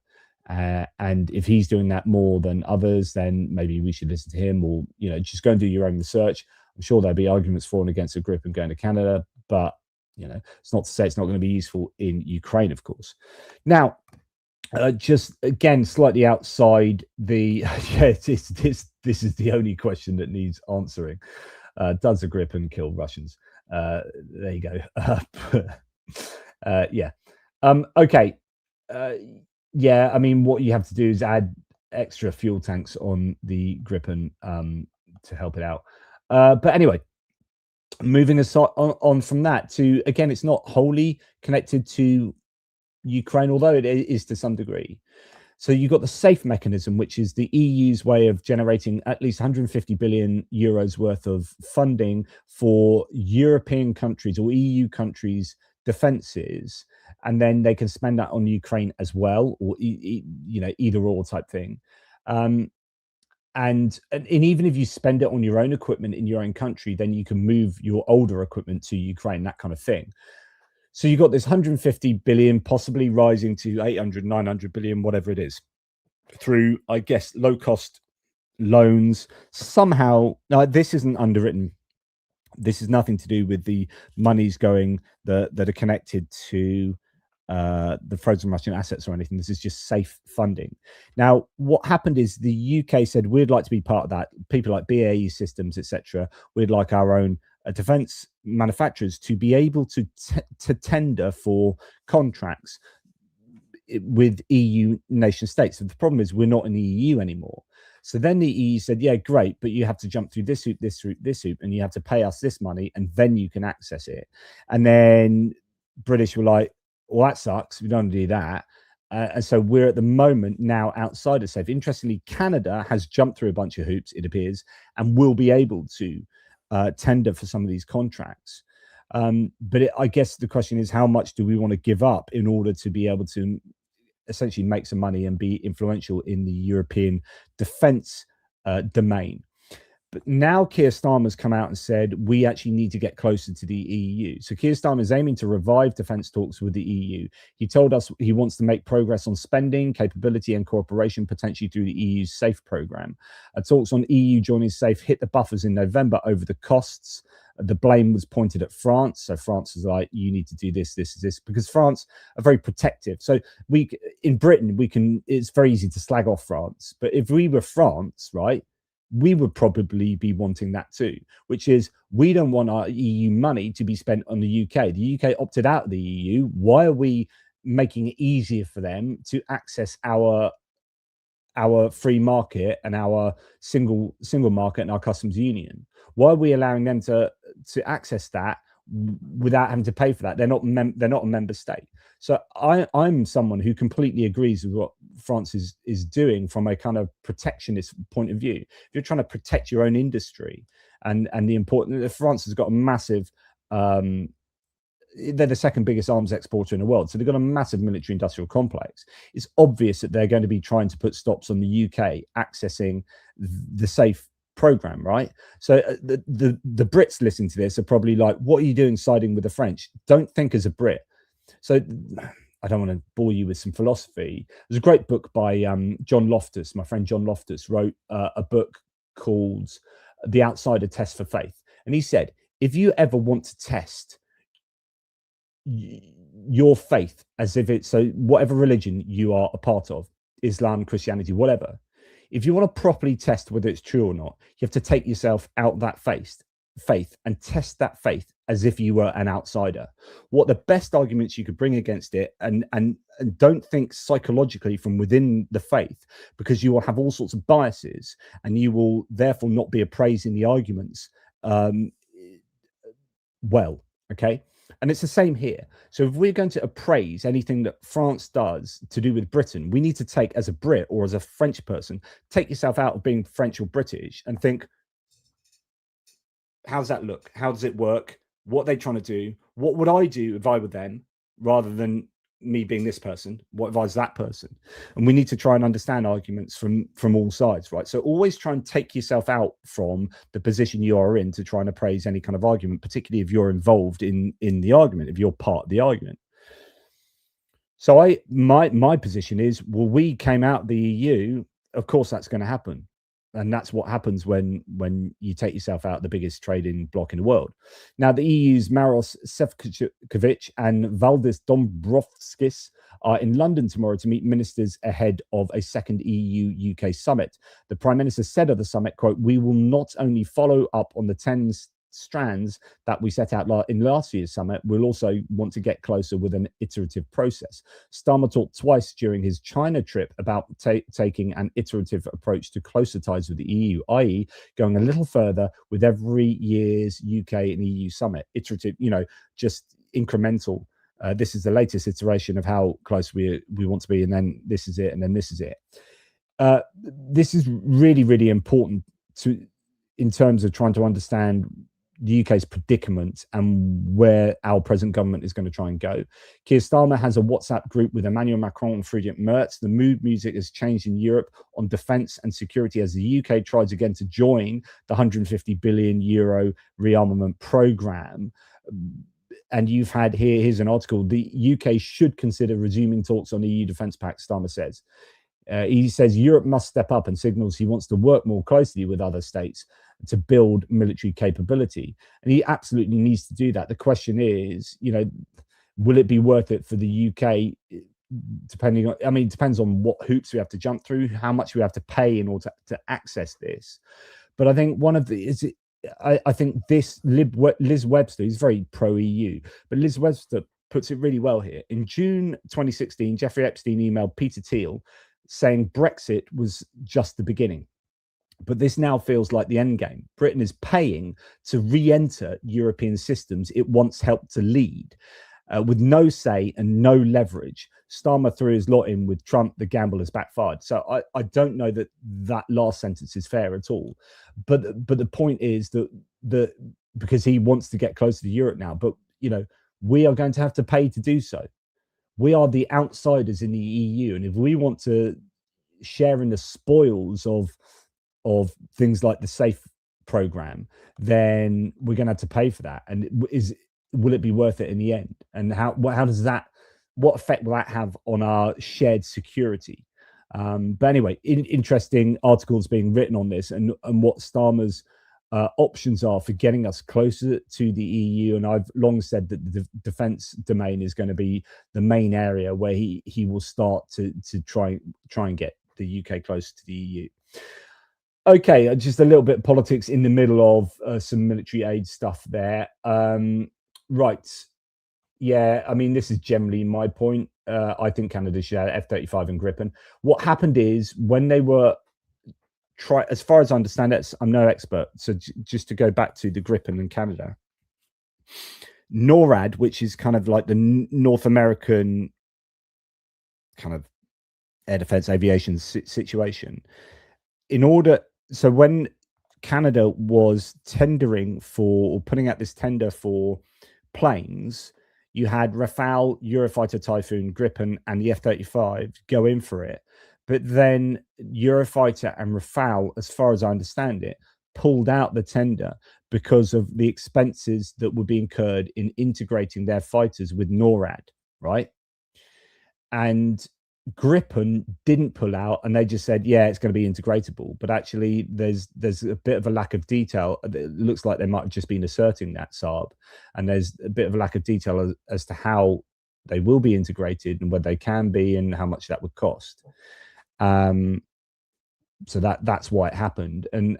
[SPEAKER 1] And if he's doing that more than others, then maybe we should listen to him, or just go and do your own research. I'm sure there'll be arguments for and against a Gripen going to Canada, but it's not to say it's not going to be useful in Ukraine, of course. Now, just again, slightly outside the this is the only question that needs answering. Does a Gripen kill Russians? There you go. Yeah. Okay. Uh, yeah. I mean, what you have to do is add extra fuel tanks on the Gripen to help it out. But anyway, moving aside on from that to again, it's not wholly connected to Ukraine, although it is to some degree. So you've got the SAFE mechanism, which is the EU's way of generating at least 150 billion euros worth of funding for European countries or EU countries' defences, and then they can spend that on Ukraine as well, or either or type thing. Um, and even if you spend it on your own equipment in your own country, then you can move your older equipment to Ukraine, that kind of thing. So you've got this 150 billion, possibly rising to 800, 900 billion, whatever it is, through, I guess, low cost loans. Somehow, now this isn't underwritten. This is nothing to do with the monies going that are connected to the frozen Russian assets or anything. This is just safe funding. Now, what happened is the UK said we'd like to be part of that. People like BAE Systems, etc. We'd like our own defense manufacturers to be able to tender for contracts with EU nation states. So the problem is we're not in the EU anymore. So then the EU said, yeah, great, but you have to jump through this hoop, this hoop, this hoop, and you have to pay us this money, and then you can access it. And then British were like, well, that sucks. We don't do that. And so we're at the moment now outside of SAFE. Interestingly, Canada has jumped through a bunch of hoops, it appears, and will be able to tender for some of these contracts. But I guess the question is, how much do we want to give up in order to be able to essentially make some money and be influential in the European defense domain? But now Keir Starmer's come out and said, we actually need to get closer to the EU. So Keir Starmer is aiming to revive defense talks with the EU. He told us he wants to make progress on spending, capability and cooperation, potentially through the EU's SAFE program. Talks on EU joining SAFE hit the buffers in November over the costs. The blame was pointed at France. So France was like, you need to do this, because France are very protective. So in Britain, it's very easy to slag off France. But if we were France, right, we would probably be wanting that too, which is we don't want our EU money to be spent on the UK. The UK opted out of the EU. Why are we making it easier for them to access our free market and our single market and our customs union? Why are we allowing them to access that without having to pay for that? They're not a member state. So I'm someone who completely agrees with what France is doing from a kind of protectionist point of view. If you're trying to protect your own industry and the important, France has got a massive they're the second biggest arms exporter in the world. So they've got a massive military industrial complex. It's obvious that they're going to be trying to put stops on the UK accessing the SAFE program, right? So the Brits listening to this are probably like, what are you doing siding with the French? Don't think as a Brit. So I don't want to bore you with some philosophy. There's a great book by John Loftus. My friend John Loftus wrote a book called The Outsider Test for Faith. And he said, if you ever want to test your faith, as if it's, so whatever religion you are a part of, Islam, Christianity, whatever, if you want to properly test whether it's true or not, you have to take yourself out that faith and test that faith as if you were an outsider. What the best arguments you could bring against it, and don't think psychologically from within the faith, because you will have all sorts of biases and you will therefore not be appraised in the arguments well, okay? And it's the same here. So if we're going to appraise anything that France does to do with Britain, we need to take, as a Brit or as a French person, take yourself out of being French or British and think, how does that look? How does it work? What are they trying to do? What would I do if I were them, rather than me being this person? What if I was that person? And we need to try and understand arguments from all sides, right? So always try and take yourself out from the position you are in to try and appraise any kind of argument, particularly if you're involved in the argument, if you're part of the argument. So my position is, well, we came out of the EU, of course that's going to happen. And that's what happens when you take yourself out of the biggest trading bloc in the world. Now, the EU's Maros Sefcovic and Valdis Dombrovskis are in London tomorrow to meet ministers ahead of a second EU-UK summit. The Prime Minister said of the summit, quote, "We will not only follow up on the 10 strands that we set out in last year's summit, we'll also want to get closer with an iterative process. Starmer talked twice during his China trip about taking an iterative approach to closer ties with the EU, i.e. going a little further with every year's UK and EU summit. Iterative, just incremental. This is the latest iteration of how close we want to be, and then this is it, and then this is it. This is really, really important in terms of trying to understand the UK's predicament and where our present government is going to try and go. Keir Starmer has a WhatsApp group with Emmanuel Macron and Friedrich Merz. The mood music has changed in Europe on defence and security as the UK tries again to join the 150 billion euro rearmament programme. And you've had here's an article: the UK should consider resuming talks on the EU defence pact, Starmer says. He says Europe must step up and signals he wants to work more closely with other states to build military capability. And he absolutely needs to do that. The question is, will it be worth it for the UK? Depending on, it depends on what hoops we have to jump through, how much we have to pay in order to access this. But I think I think this Liz Webster is very pro-EU, but Liz Webster puts it really well here. In June 2016, Jeffrey Epstein emailed Peter Thiel saying Brexit was just the beginning. But this now feels like the end game. Britain is paying to re-enter European systems it once helped to lead. With no say and no leverage. Starmer threw his lot in with Trump. The gamble has backfired. So I don't know that last sentence is fair at all. But the point is that because he wants to get closer to Europe now, but we are going to have to pay to do so. We are the outsiders in the EU, and if we want to share in the spoils of things like the SAFE program, then we're going to have to pay for that. And will it be worth it in the end? And how does that? What effect will that have on our shared security? But anyway, interesting articles being written on this and what Starmer's options are for getting us closer to the EU. And I've long said that the defence domain is going to be the main area where he will start to try and get the UK closer to the EU. Okay, just a little bit of politics in the middle of some military aid stuff there. Right. Yeah, this is generally my point. I think Canada should have F-35 and Gripen. What happened is when they were as far as I understand it, I'm no expert. So just to go back to the Gripen in Canada, NORAD, which is kind of like the North American kind of air defense aviation situation, so when Canada was tendering for or putting out this tender for planes, you had Rafale, Eurofighter Typhoon, Gripen, and the F-35 go in for it. But then Eurofighter and Rafale, as far as I understand it, pulled out the tender because of the expenses that would be incurred in integrating their fighters with NORAD, right? And Gripen didn't pull out, and they just said, yeah, it's going to be integratable. But actually, there's a bit of a lack of detail. It looks like they might have just been asserting that, Saab. And there's a bit of a lack of detail as to how they will be integrated and whether they can be and how much that would cost. So that's why it happened. And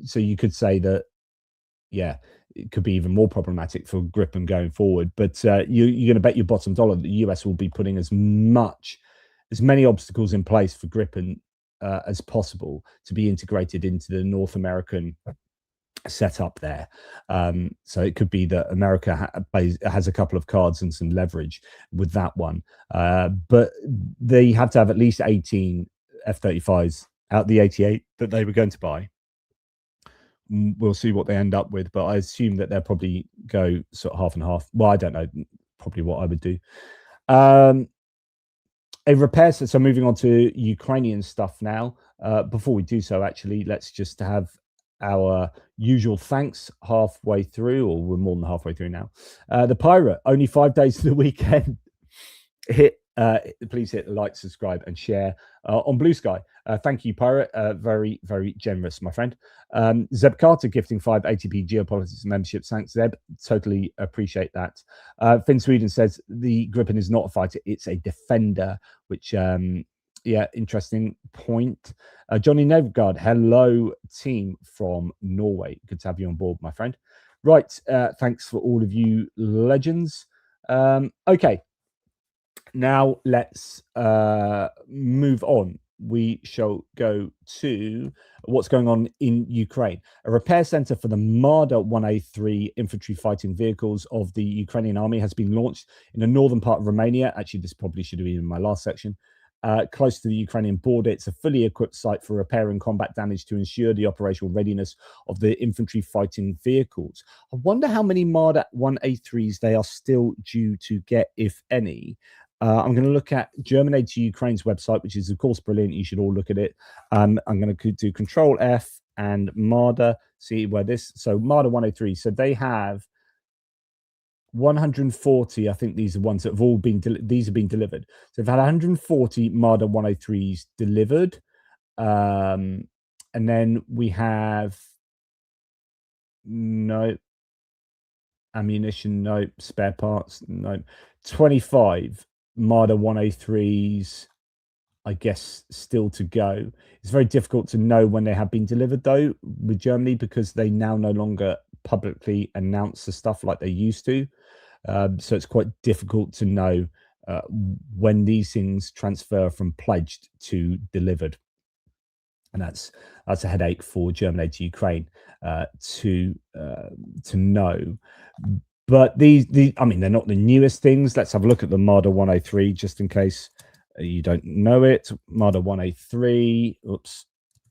[SPEAKER 1] so you could say that, yeah, it could be even more problematic for Gripen going forward. But you're going to bet your bottom dollar that the US will be putting as many obstacles in place for Gripen as possible to be integrated into the North American setup there. So it could be that America has a couple of cards and some leverage with that one. But they have to have at least 18 F-35s out the 88 that they were going to buy. We'll see what they end up with, but I assume that they'll probably go sort of half and half. Well, I don't know, probably what I would do. A repair, so moving on to Ukrainian stuff now. Before we do so, actually, let's just have our usual thanks halfway through, or we're more than halfway through now. The Pirate, only 5 days to the weekend. Please hit like, subscribe, and share on Blue Sky. Thank you, Pirate. Very, very generous, my friend. Zeb Carter gifting 5 ATP Geopolitics memberships. Thanks, Zeb. Totally appreciate that. Finn Sweden says the Gripen is not a fighter, it's a defender, which, yeah, interesting point. Johnny Nevgard, hello, team from Norway. Good to have you on board, my friend. Right. Thanks for all of you legends. Okay. Now let's move on. We shall go to what's going on in Ukraine. A repair center for the Marder 1A3 infantry fighting vehicles of the Ukrainian army has been launched in the northern part of Romania. Actually, this probably should have been in my last section. Close to the Ukrainian border. It's a fully equipped site for repair and combat damage to ensure the operational readiness of the infantry fighting vehicles. I wonder how many Marder 1A3s they are still due to get, if any. I'm going to look at German Aid to Ukraine's website, which is, of course, brilliant. You should all look at it. I'm going to do Control F and Marder, see where this. So Marder 103. So they have 140. I think these are ones that have all been, these have been delivered. So they've had 140 Marder 103s delivered. And then we have no ammunition, no spare parts, no 25 Marder 103s, I guess, still to go. It's very difficult to know when they have been delivered, though, with Germany, because they now no longer publicly announce the stuff like they used to. So it's quite difficult to know when these things transfer from pledged to delivered. And that's a headache for German Aid to Ukraine to know. But these, I mean, they're not the newest things. Let's have a look at the Marder 103, just in case you don't know it. Marder 103, oops,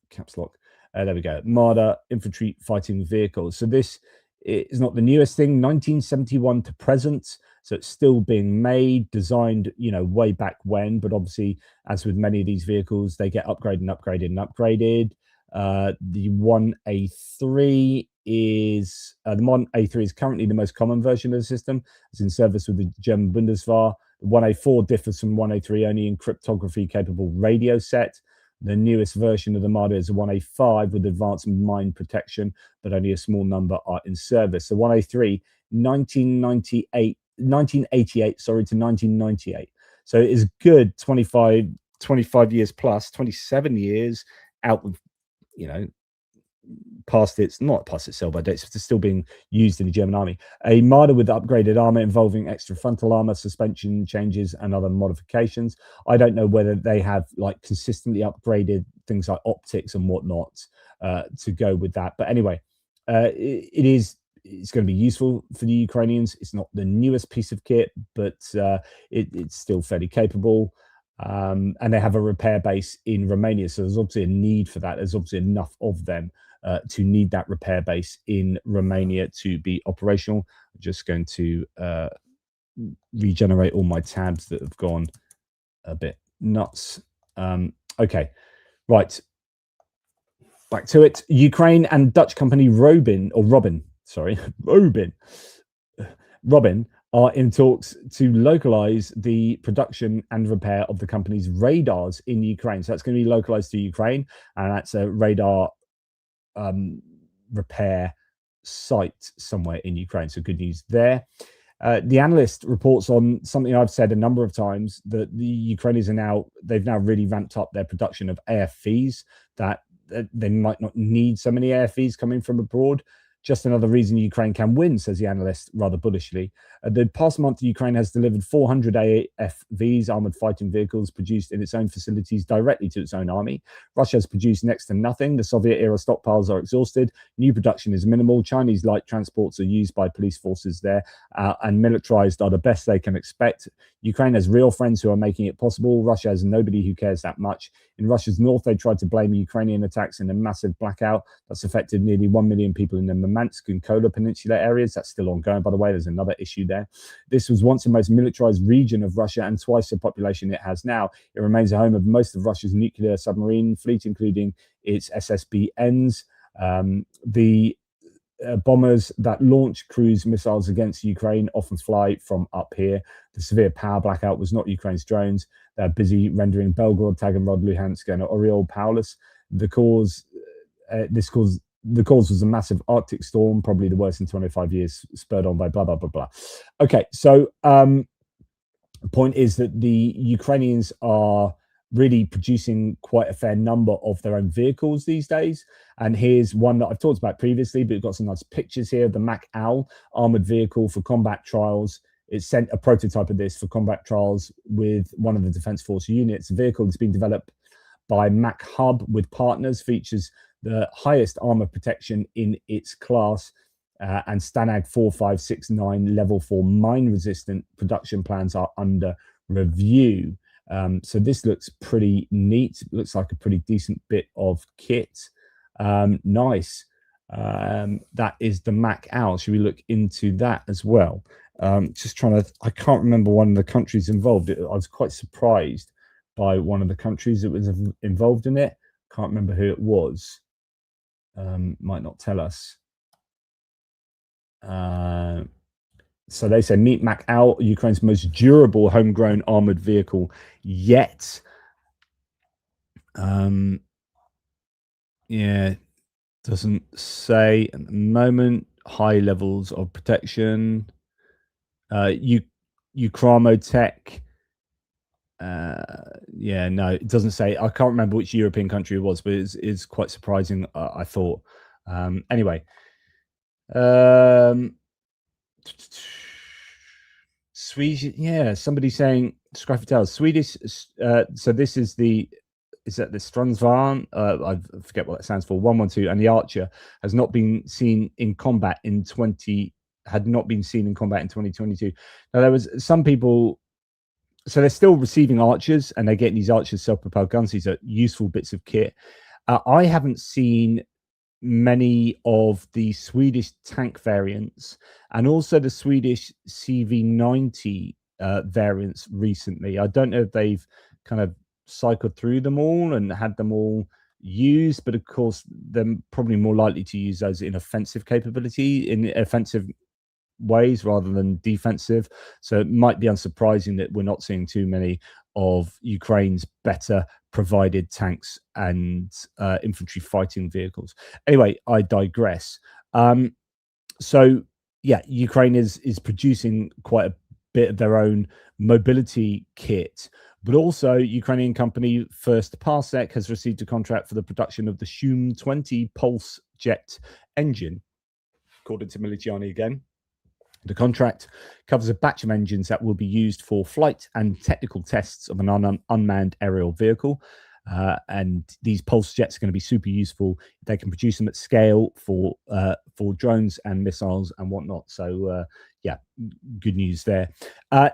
[SPEAKER 1] caps lock. There we go. Marder infantry fighting vehicles. So this is not the newest thing, 1971 to present. So it's still being made, designed, you know, way back when. But obviously, as with many of these vehicles, they get upgraded and upgraded and upgraded. The 1A3 is the 1A3 is currently the most common version of the system. It's in service with the German Bundeswehr. The 1A4 differs from 1A3 only in cryptography capable radio set. The newest version of the Marder is a 1A5 with advanced mine protection, but only a small number are in service. The 1A3, 1988 to 1998. So it is good 25 years plus, 27 years out of, you know, past its sell by date, it's still being used in the German army. A Marder with upgraded armor involving extra frontal armor, suspension changes, and other modifications. I don't know whether they have like consistently upgraded things like optics and whatnot to go with that. But anyway, it's going to be useful for the Ukrainians. It's not the newest piece of kit, but it's still fairly capable. And they have a repair base in Romania. So there's obviously a need for that. There's obviously enough of them to need that repair base in Romania to be operational. I'm just going to regenerate all my tabs that have gone a bit nuts. Okay, right. Back to it. Ukraine and Dutch company Robin are in talks to localize the production and repair of the company's radars in Ukraine. So that's going to be localized to Ukraine, and that's a radar repair site somewhere in Ukraine. So good news there. The analyst reports on something I've said a number of times, that the Ukrainians they've now really ramped up their production of AFVs, that they might not need so many AFVs coming from abroad. Just another reason Ukraine can win, says the analyst rather bullishly. The past month, Ukraine has delivered 400 AFVs, armoured fighting vehicles, produced in its own facilities directly to its own army. Russia has produced next to nothing. The Soviet-era stockpiles are exhausted. New production is minimal. Chinese light transports are used by police forces there, and militarized are the best they can expect. Ukraine has real friends who are making it possible. Russia has nobody who cares that much. In Russia's north, they tried to blame Ukrainian attacks in a massive blackout that's affected nearly 1 million people in the Murmansk and Kola Peninsula areas. That's still ongoing, by the way. There's another issue there. This was once the most militarized region of Russia and twice the population it has now. It remains the home of most of Russia's nuclear submarine fleet, including its SSBNs. The bombers that launch cruise missiles against Ukraine often fly from up here. The severe power blackout was not Ukraine's drones. They're busy rendering Belgorod, Taganrog, Luhansk, and Oriol powerless. The cause was a massive Arctic storm, probably the worst in 25 years, spurred on by blah, blah, blah, blah. Okay, so the point is that the Ukrainians are really producing quite a fair number of their own vehicles these days. And here's one that I've talked about previously, but we've got some nice pictures here. The Mac Owl armored vehicle for combat trials. It sent a prototype of this for combat trials with one of the Defence Force units. The vehicle has been developed by Mac Hub with partners, features the highest armor protection in its class, and Stanag 4569 level 4 mine resistant production plans are under review. So this looks pretty neat. It looks like a pretty decent bit of kit. Nice. That is the Mac Owl. Should we look into that as well? Just trying to, I can't remember one of the countries involved. I was quite surprised by one of the countries that was involved in it. Can't remember who it was. Might not tell us. So they say meet Mac Owl, Ukraine's most durable homegrown armored vehicle yet. Yeah, doesn't say at the moment. High levels of protection. Ukramo Tech. Yeah, no, it doesn't say. I can't remember which European country it was, but it's quite surprising, I thought. Anyway. Swedish, yeah, somebody saying Scruffy Tales, Swedish. So this is that the Strandsvan? I forget what that stands for. 112, and the Archer has not been seen in combat in 2022. Now there was some people. So they're still receiving Archers, and they're getting these Archers self-propelled guns. These are useful bits of kit. I haven't seen many of the Swedish tank variants and also the Swedish CV90 variants recently. I don't know if they've kind of cycled through them all and had them all used, but of course they're probably more likely to use those in offensive capability, in offensive ways rather than defensive. So it might be unsurprising that we're not seeing too many of Ukraine's better provided tanks and infantry fighting vehicles. Anyway, I digress. So yeah, Ukraine is producing quite a bit of their own mobility kit, but also Ukrainian company First Parsec has received a contract for the production of the Shum 20 pulse jet engine, according to Miliciani again. The contract covers a batch of engines that will be used for flight and technical tests of an unmanned aerial vehicle. And these pulse jets are going to be super useful. They can produce them at scale for drones and missiles and whatnot. So yeah, good news there.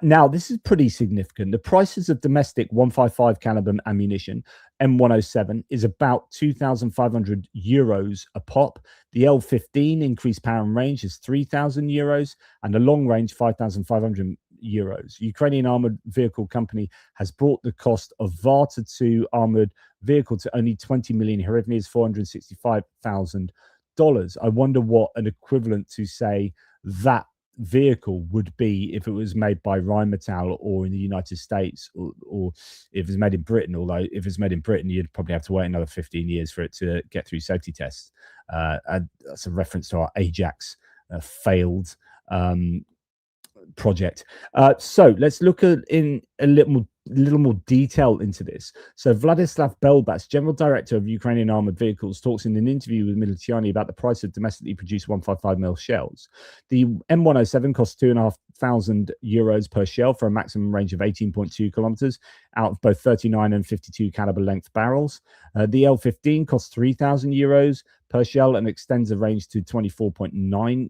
[SPEAKER 1] Now, this is pretty significant. The prices of domestic 155 caliber ammunition, M107, is about 2,500 euros a pop. The L15 increased power and range is 3,000 euros, and the long range 5,500 euros. Ukrainian armored vehicle company has brought the cost of Varta 2 armored vehicle to only 20 million hryvnias, $465,000. I wonder what an equivalent to, say, that vehicle would be if it was made by Rheinmetall or in the United States, or if it's made in Britain. Although if it's made in Britain, you'd probably have to wait another 15 years for it to get through safety tests. And that's a reference to our Ajax failed project. So let's look at in a little more detail into this. So Vladislav Belbas, General Director of Ukrainian Armored Vehicles, talks in an interview with Miliciani about the price of domestically produced 155mm shells. The M107 costs 2,500 euros per shell for a maximum range of 18.2 kilometers out of both 39 and 52 caliber length barrels. The L15 costs 3,000 euros per shell and extends the range to 24.9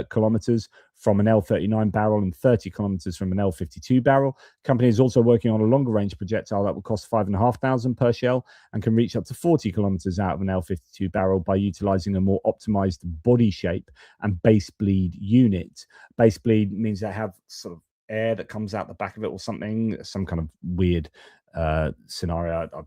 [SPEAKER 1] kilometers from an L39 barrel and 30 kilometers from an L52 barrel. The company is also working on a longer range projectile that will cost 5,500 per shell and can reach up to 40 kilometers out of an L52 barrel by utilizing a more optimized body shape and base bleed unit. Base bleed means they have sort of air that comes out the back of it or something, some kind of weird scenario. I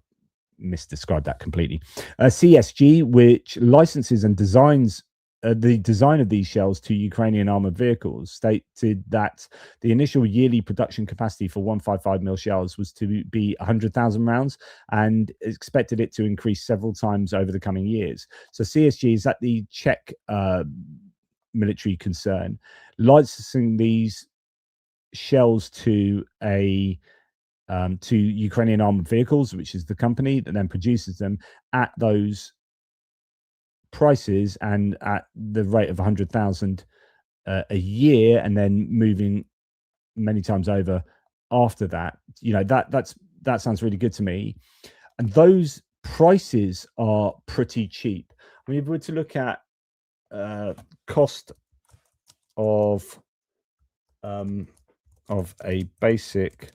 [SPEAKER 1] misdescribed that completely. CSG, which licenses and designs the design of these shells to Ukrainian armored vehicles, stated that the initial yearly production capacity for 155mm shells was to be 100,000 rounds and expected it to increase several times over the coming years. So CSG is that the Czech military concern, licensing these shells to a to Ukrainian armored vehicles, which is the company that then produces them at those prices and at the rate of 100,000 a year, and then moving many times over after that. That sounds really good to me. And those prices are pretty cheap. I mean, if we were to look at cost of a basic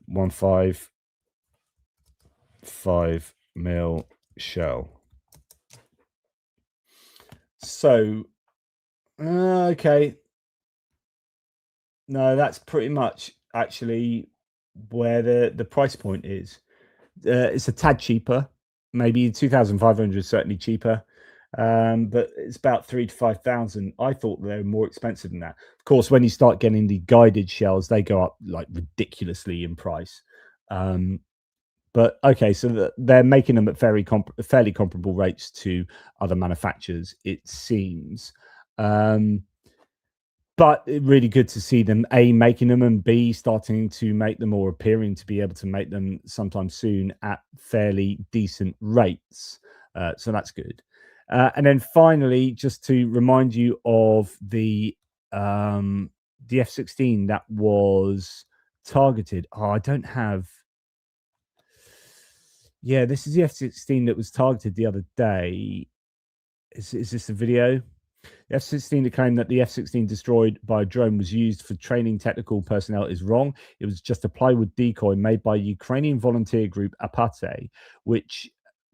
[SPEAKER 1] 155 mil shell. So, okay. No, that's pretty much actually where the price point is. It's a tad cheaper, maybe 2,500 is certainly cheaper, but it's about 3 to 5,000. I thought they were more expensive than that. Of course, when you start getting the guided shells, they go up like ridiculously in price. But okay, so they're making them at fairly comparable rates to other manufacturers, it seems. But really good to see them A, making them, and B, starting to make them, or appearing to be able to make them sometime soon at fairly decent rates. So that's good. And then finally, just to remind you of the F-16 that was targeted. Oh, I don't have. Yeah, this is the F-16 that was targeted the other day. Is this a video? The F-16 claim that the F-16 destroyed by a drone was used for training technical personnel is wrong. It was just a plywood decoy made by Ukrainian volunteer group Apate, which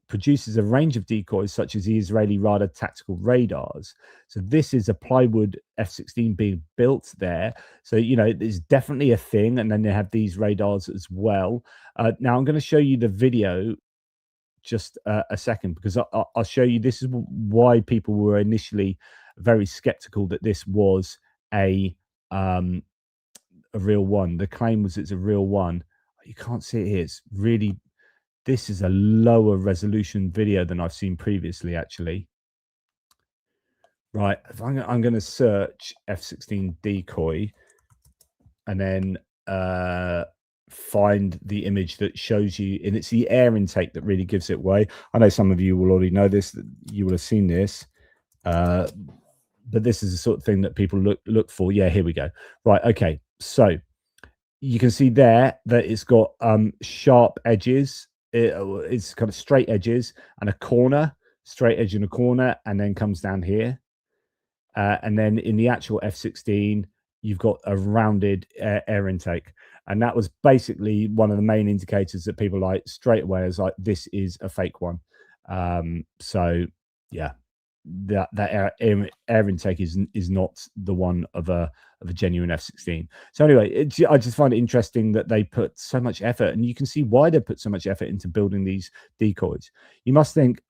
[SPEAKER 1] produces a range of decoys such as the Israeli Rada tactical radars. So this is a plywood F-16 being built there. So, there's definitely a thing. And then they have these radars as well. Now I'm going to show you the video just a second, because I'll show you. This is why people were initially very skeptical that this was a real one. The claim was it's a real one. You can't see it here. It's really, this is a lower resolution video than I've seen previously, actually. Right, I'm going to search F-16 decoy and then find the image that shows you, and it's the air intake that really gives it away. I know some of you will already know this, that you will have seen this, but this is the sort of thing that people look for. Yeah, here we go. Right, okay, so you can see there that it's got sharp edges. It's kind of straight edges and a corner, straight edge and a corner, and then comes down here. And then in the actual F-16, you've got a rounded air intake. And that was basically one of the main indicators that people like straight away is like, this is a fake one. So yeah, that air intake is not the one of a genuine F-16. So anyway, I just find it interesting that they put so much effort, and you can see why they put so much effort into building these decoys. You must think,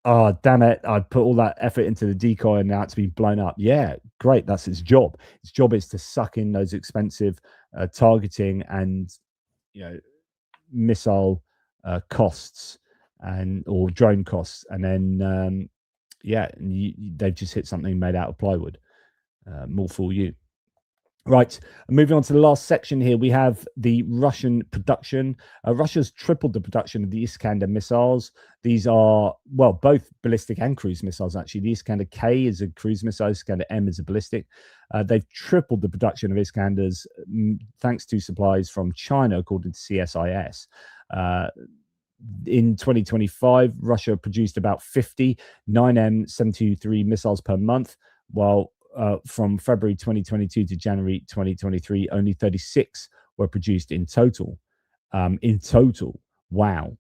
[SPEAKER 1] oh, damn it, I put all that effort into the decoy and now it's been blown up. Yeah, great. That's its job. Its job is to suck in those expensive targeting and, missile costs or drone costs. And then, they've just hit something made out of plywood. More for you. Right, moving on to the last section here, we have the Russian production. Russia's tripled the production of the Iskander missiles. These are, well, both ballistic and cruise missiles, actually. The Iskander K is a cruise missile, Iskander M is a ballistic. They've tripled the production of Iskanders thanks to supplies from China, according to CSIS. In 2025, Russia produced about 50 9M723 missiles per month, while from February 2022 to January 2023, only 36 were produced in total. Wow.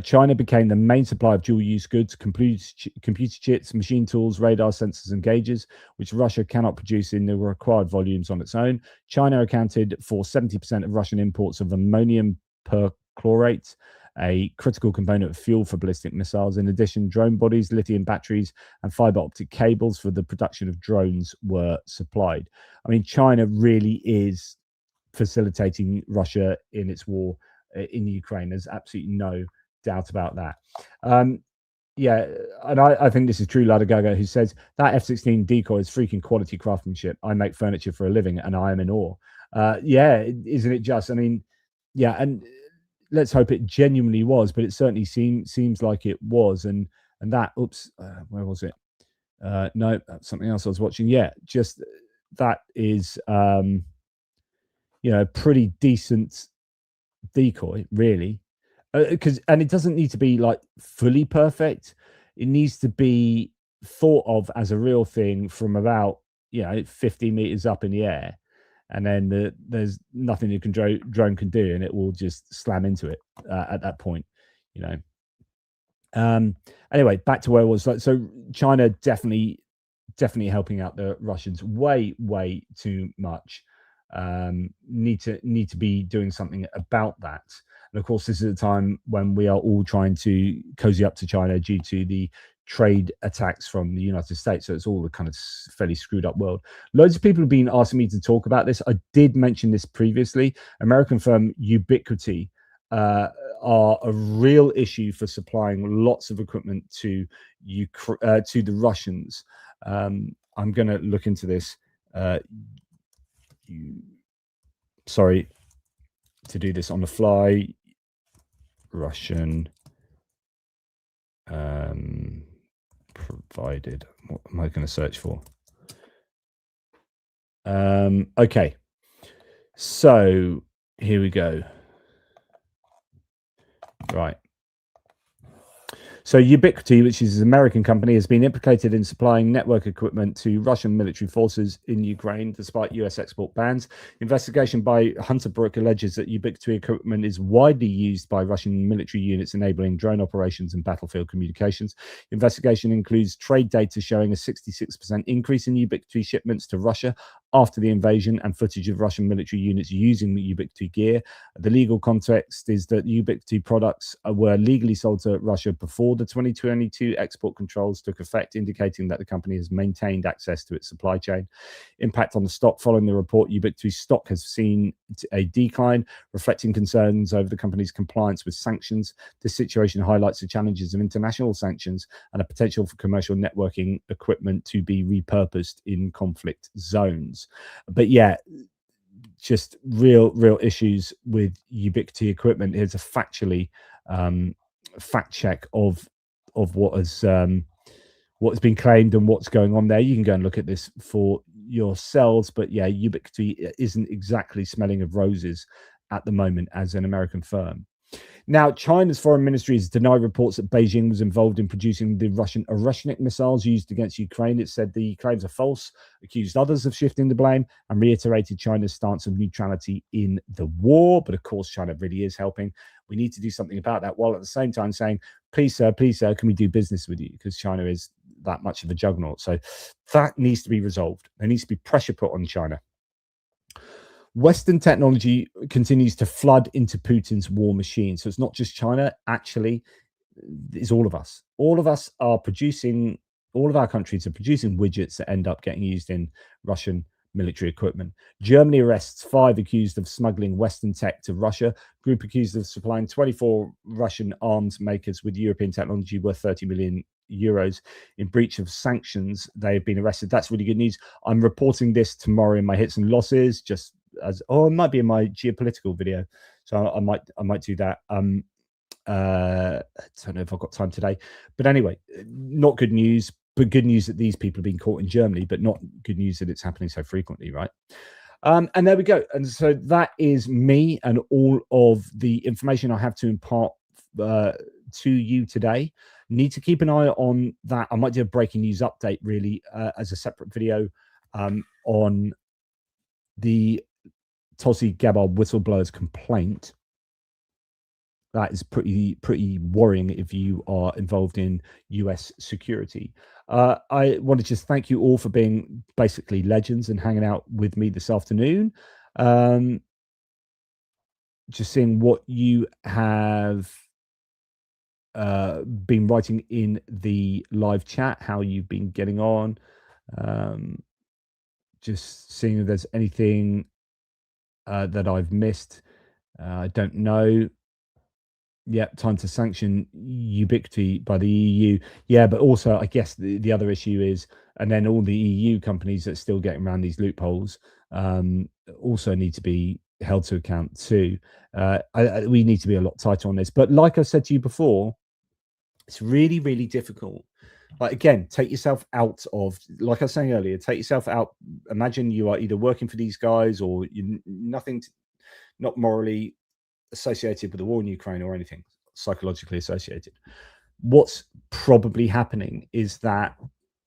[SPEAKER 1] China became the main supplier of dual-use goods, computer chips, machine tools, radar sensors, and gauges, which Russia cannot produce in the required volumes on its own. China accounted for 70% of Russian imports of ammonium perchlorate, a critical component of fuel for ballistic missiles. In addition, drone bodies, lithium batteries, and fiber optic cables for the production of drones were supplied. I mean, China really is facilitating Russia in its war in Ukraine. There's absolutely no doubt about that. Yeah, and I think this is true, Ladagaga, who says that F-16 decoy is freaking quality craftsmanship. I make furniture for a living and I am in awe. Yeah, isn't it just? I mean, yeah, and let's hope it genuinely was, but it certainly seems like it was, and that, oops, where was it? No, that's something else I was watching. Yeah, just that is, pretty decent decoy, really, because and it doesn't need to be like fully perfect. It needs to be thought of as a real thing from about 50 meters up in the air, and then there's nothing you can drone can do, and it will just slam into it at that point. You know. Um, anyway, back to where I was. Like, so China definitely helping out the Russians way too much. Need to be doing something about that. And of course, this is a time when we are all trying to cozy up to China due to the trade attacks from the United States. So it's all a kind of fairly screwed up world. Loads of people have been asking me to talk about this. I did mention this previously. American firm Ubiquiti are a real issue for supplying lots of equipment to the Russians. I'm going to look into this. Sorry to do this on the fly. Russian provided. What am I going to search for? Okay. So here we go. Right. So Ubiquiti, which is an American company, has been implicated in supplying network equipment to Russian military forces in Ukraine, despite US export bans. Investigation by Hunter Brook alleges that Ubiquiti equipment is widely used by Russian military units, enabling drone operations and battlefield communications. Investigation includes trade data showing a 66% increase in Ubiquiti shipments to Russia after the invasion, and footage of Russian military units using the Ubiquiti gear. The legal context is that Ubiquiti products were legally sold to Russia before the 2022 export controls took effect, indicating that the company has maintained access to its supply chain. Impact on the stock. Following the report, Ubiquiti stock has seen a decline, reflecting concerns over the company's compliance with sanctions. This situation highlights the challenges of international sanctions and a potential for commercial networking equipment to be repurposed in conflict zones. But yeah, just real issues with Ubiquiti equipment. Here's a fact check of what has been claimed and what's going on there. You can go and look at this for yourselves. But yeah, Ubiquiti isn't exactly smelling of roses at the moment as an American firm. Now, China's foreign ministry has denied reports that Beijing was involved in producing the Russian Oreshnik missiles used against Ukraine. It said the claims are false, accused others of shifting the blame, and reiterated China's stance of neutrality in the war. But of course, China really is helping. We need to do something about that, while at the same time saying, please, sir, can we do business with you? Because China is that much of a juggernaut. So that needs to be resolved. There needs to be pressure put on China. Western technology continues to flood into Putin's war machine. So it's not just China, actually, it's all of us. All of us are producing, all of our countries are producing widgets that end up getting used in Russian military equipment. Germany arrests 5 accused of smuggling Western tech to Russia. Group accused of supplying 24 Russian arms makers with European technology worth 30 million euros in breach of sanctions. They've been arrested. That's really good news. I'm reporting this tomorrow in my hits and losses, just as it might be in my geopolitical video, so I might do that. I don't know if I've got time today, but anyway, not good news, but good news that these people have been caught in Germany, but not good news that it's happening so frequently, right? And there we go. And so that is me and all of the information I have to impart to you today. Need to keep an eye on that. I might do a breaking news update really as a separate video on the Tulsi Gabbard whistleblower's complaint. That is pretty worrying if you are involved in US security. I want to just thank you all for being basically legends and hanging out with me this afternoon. Just seeing what you have been writing in the live chat, how you've been getting on. Just seeing if there's anything that I've missed. I don't know. Yeah, time to sanction Ubiquiti by the EU. Yeah, but also I guess the other issue is, and then all the EU companies that still getting around these loopholes also need to be held to account too. We need to be a lot tighter on this. But like I said to you before, it's really, really difficult. Like, again, take yourself out of, like I was saying earlier, take yourself out. Imagine you are either working for these guys or you not morally associated with the war in Ukraine or anything psychologically associated. What's probably happening is that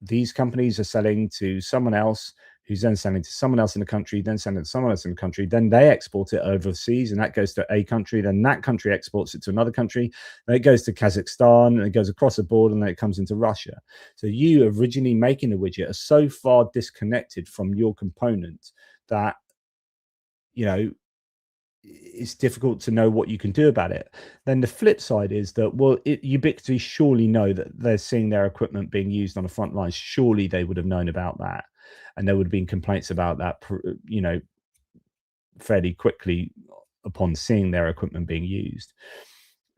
[SPEAKER 1] these companies are selling to someone else, who's then selling to someone else in the country, then selling to someone else in the country, then they export it overseas, and that goes to a country, then that country exports it to another country, then it goes to Kazakhstan, and it goes across the board, and then it comes into Russia. So you originally making the widget are so far disconnected from your component that, you know, it's difficult to know what you can do about it. Then the flip side is that, well, Ubiquity surely know that they're seeing their equipment being used on the front lines. Surely they would have known about that, and there would have been complaints about that, you know, fairly quickly upon seeing their equipment being used.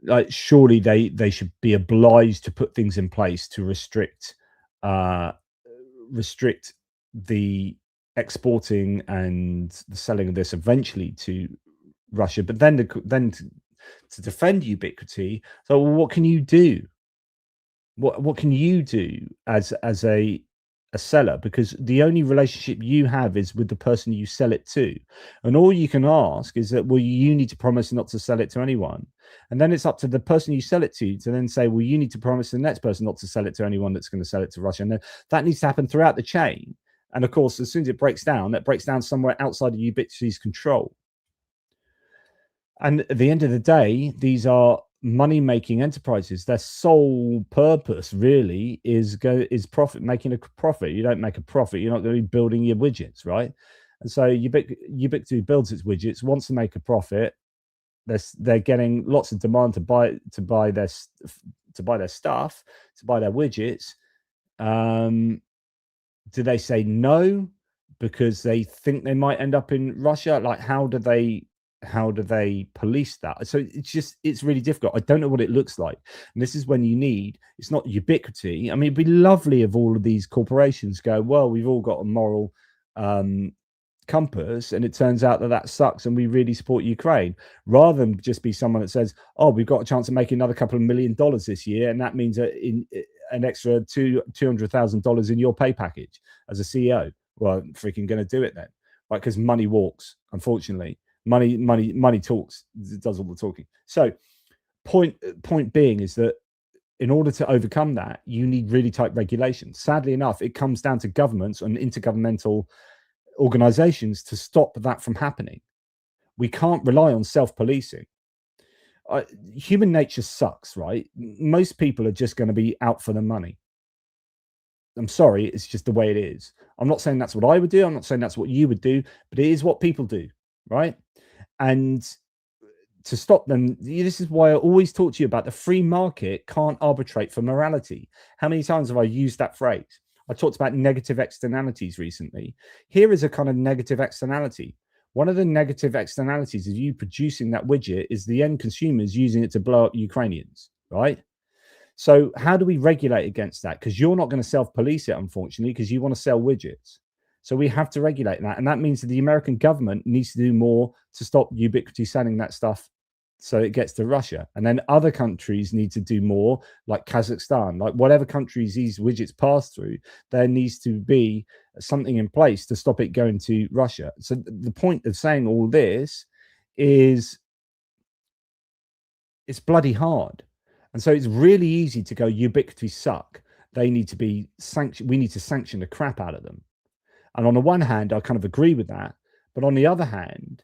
[SPEAKER 1] Like, surely they should be obliged to put things in place to restrict the exporting and the selling of this eventually to Russia. But then to defend Ubiquity, so what can you do? What can you do as a seller? Because the only relationship you have is with the person you sell it to, and all you can ask is that, well, you need to promise not to sell it to anyone, and then it's up to the person you sell it to then say, well, you need to promise the next person not to sell it to anyone that's going to sell it to Russia, and then that needs to happen throughout the chain. And of course, as soon as it breaks down, that breaks down somewhere outside of Ubiquity's control. And at the end of the day, these are money-making enterprises. Their sole purpose really is profit, making a profit. You don't make a profit, you're not going to be building your widgets, right? And so Ubiquity builds its widgets, wants to make a profit. They're getting lots of demand to buy their stuff, to buy their widgets. Do they say no because they think they might end up in Russia? Like, how do they police that? So it's really difficult. I don't know what it looks like, and this is when you need, it's not Ubiquity. I mean, it'd be lovely if all of these corporations go, well, we've all got a moral compass, and it turns out that sucks and we really support Ukraine, rather than just be someone that says, oh, we've got a chance of making another couple of $1 million this year, and that means in an extra $200,000 in your pay package as a CEO. Well, I'm freaking going to do it then, right? Because money walks, unfortunately. Money talks, it does all the talking. So point being is that in order to overcome that, you need really tight regulations. Sadly enough, it comes down to governments and intergovernmental organizations to stop that from happening. We can't rely on self-policing. Human nature sucks, right? Most people are just going to be out for the money. I'm sorry, it's just the way it is. I'm not saying that's what I would do. I'm not saying that's what you would do, but it is what people do, right? And to stop them, this is why I always talk to you about the free market can't arbitrate for morality. How many times have I used that phrase? I talked about negative externalities recently. Here is a kind of negative externality. One of the negative externalities of you producing that widget is the end consumers using it to blow up Ukrainians, right? So how do we regulate against that? Because you're not going to self-police it, unfortunately, because you want to sell widgets. So we have to regulate that. And that means that the American government needs to do more to stop Ubiquity selling that stuff so it gets to Russia. And then other countries need to do more, like Kazakhstan, like whatever countries these widgets pass through, there needs to be something in place to stop it going to Russia. So the point of saying all this is it's bloody hard. And so it's really easy to go, Ubiquity suck. They need to be sanctioned. We need to sanction the crap out of them. And on the one hand, I kind of agree with that. But on the other hand,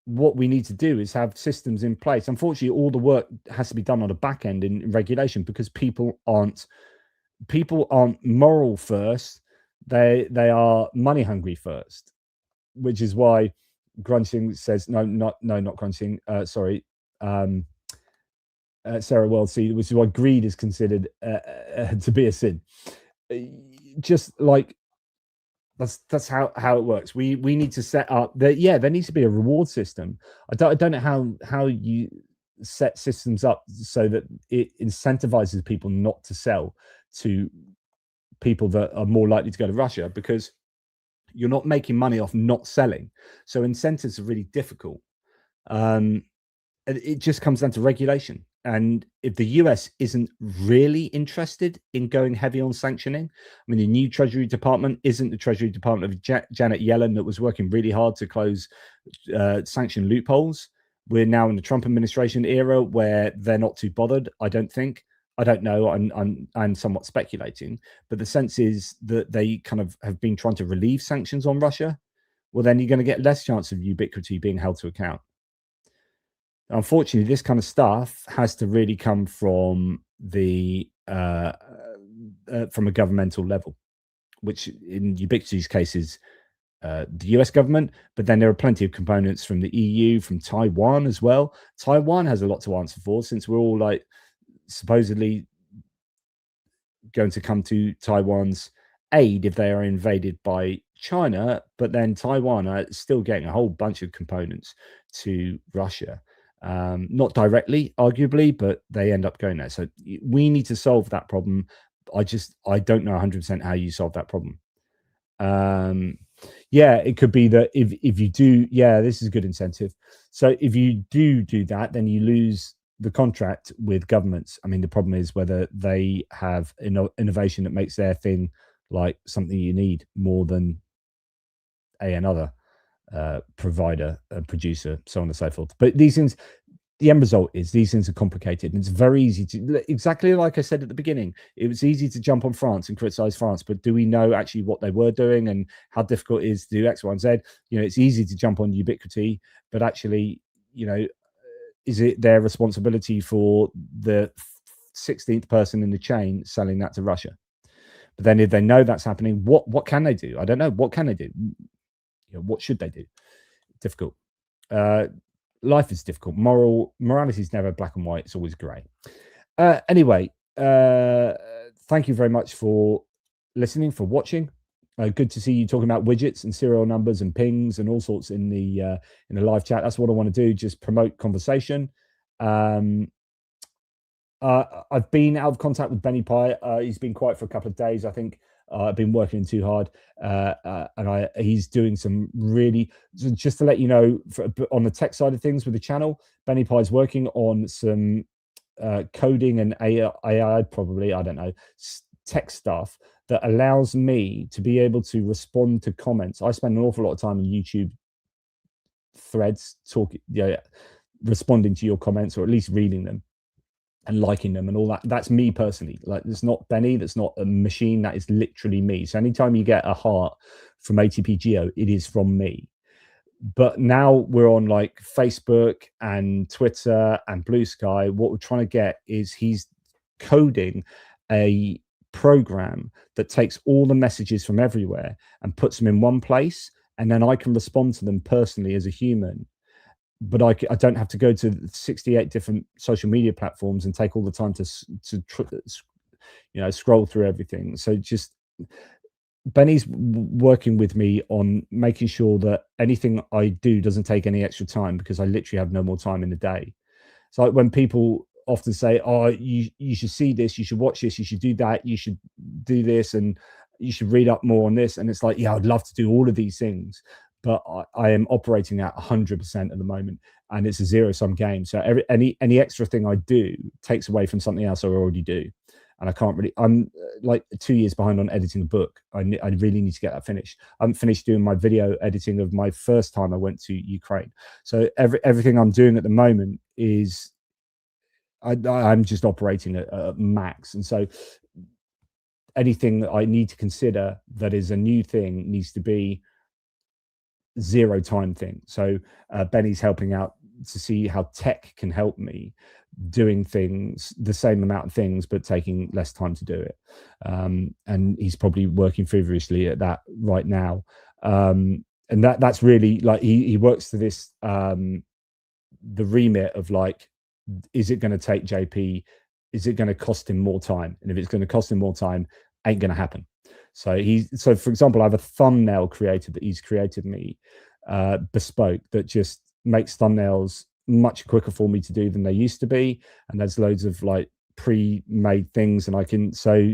[SPEAKER 1] what we need to do is have systems in place. Unfortunately, all the work has to be done on the back end in regulation, because people aren't moral first. They are money hungry first, which is why Grunting says not Grunting. Sorry. Sarah Worldsea, which is why greed is considered to be a sin. Just like that's how it works. We need to set up that. Yeah, there needs to be a reward system. I don't know how you set systems up so that it incentivizes people not to sell to people that are more likely to go to Russia, because You're not making money off not selling. So incentives are really difficult. It just comes down to regulation. And if the US isn't really interested in going heavy on sanctioning, I mean, the new Treasury Department isn't the Treasury Department of Janet Yellen that was working really hard to close sanction loopholes. We're now in the Trump administration era where they're not too bothered, I don't think. I don't know. I'm somewhat speculating, but the sense is that they kind of have been trying to relieve sanctions on Russia. Well, then you're going to get less chance of ubiquity being held to account. Unfortunately, this kind of stuff has to really come from the from a governmental level, which in Ubiquity's case is the US government, but then there are plenty of components from the EU, from Taiwan as well. Taiwan has a lot to answer for, since we're all like supposedly going to come to Taiwan's aid if they are invaded by China, but then Taiwan are still getting a whole bunch of components to Russia. Not directly, arguably, but they end up going there. So we need to solve that problem. I don't know 100% how you solve that problem. Yeah, it could be that if you do, yeah, this is a good incentive. So if you do that, then you lose the contract with governments. I mean, the problem is whether they have innovation that makes their thing like something you need more than another provider, producer, so on and so forth. But these things, the end result is these things are complicated, and it's very easy to, exactly like I said at the beginning, it was easy to jump on France and criticize France, but do we know actually what they were doing and how difficult it is to do X, Y, and Z? You know, it's easy to jump on Ubiquity, but actually, you know, is it their responsibility for the 16th person in the chain selling that to Russia? But then if they know that's happening, what can they do? I don't know. What can they do? You know, what should they do? Difficult. Life is difficult. Morality is never black and white. It's always grey. Anyway, thank you very much for listening, for watching. Good to see you talking about widgets and serial numbers and pings and all sorts in the live chat. That's what I want to do. Just promote conversation. I've been out of contact with Benny Pie. He's been quiet for a couple of days. I think I've been working too hard, and he's doing some really. Just to let you know, on the tech side of things with the channel, Benny Pie is working on some coding and AI, probably, I don't know, tech stuff that allows me to be able to respond to comments. I spend an awful lot of time on YouTube threads, responding to your comments, or at least reading them and liking them and all that. That's me personally. Like, it's not Benny, that's not a machine, that is literally me. So anytime you get a heart from ATP Geo, it is from me. But now we're on like Facebook and Twitter and Blue Sky. What we're trying to get is he's coding a program that takes all the messages from everywhere and puts them in one place, and then I can respond to them personally as a human. But I don't have to go to 68 different social media platforms and take all the time to scroll through everything. So just Benny's working with me on making sure that anything I do doesn't take any extra time, because I literally have no more time in the day. So like when people often say, oh, you should see this, you should watch this, you should do that, you should do this, and you should read up more on this. And it's like, yeah, I'd love to do all of these things, but I am operating at 100% at the moment, and it's a zero-sum game. So any extra thing I do takes away from something else I already do. And I can't really, I'm like 2 years behind on editing a book. I really need to get that finished. I'm finished doing my video editing of my first time I went to Ukraine. So everything I'm doing at the moment is, I'm just operating at max. And so anything that I need to consider that is a new thing needs to be zero time thing. So Benny's helping out to see how tech can help me doing things, the same amount of things, but taking less time to do it. And he's probably working feverishly at that right now. And that's really like, he works to this, the remit of like, is it going to take JP? Is it going to cost him more time? And if it's going to cost him more time, ain't going to happen. So for example, I have a thumbnail creator that he's created me, bespoke, that just makes thumbnails much quicker for me to do than they used to be. And there's loads of like pre-made things, and I can, so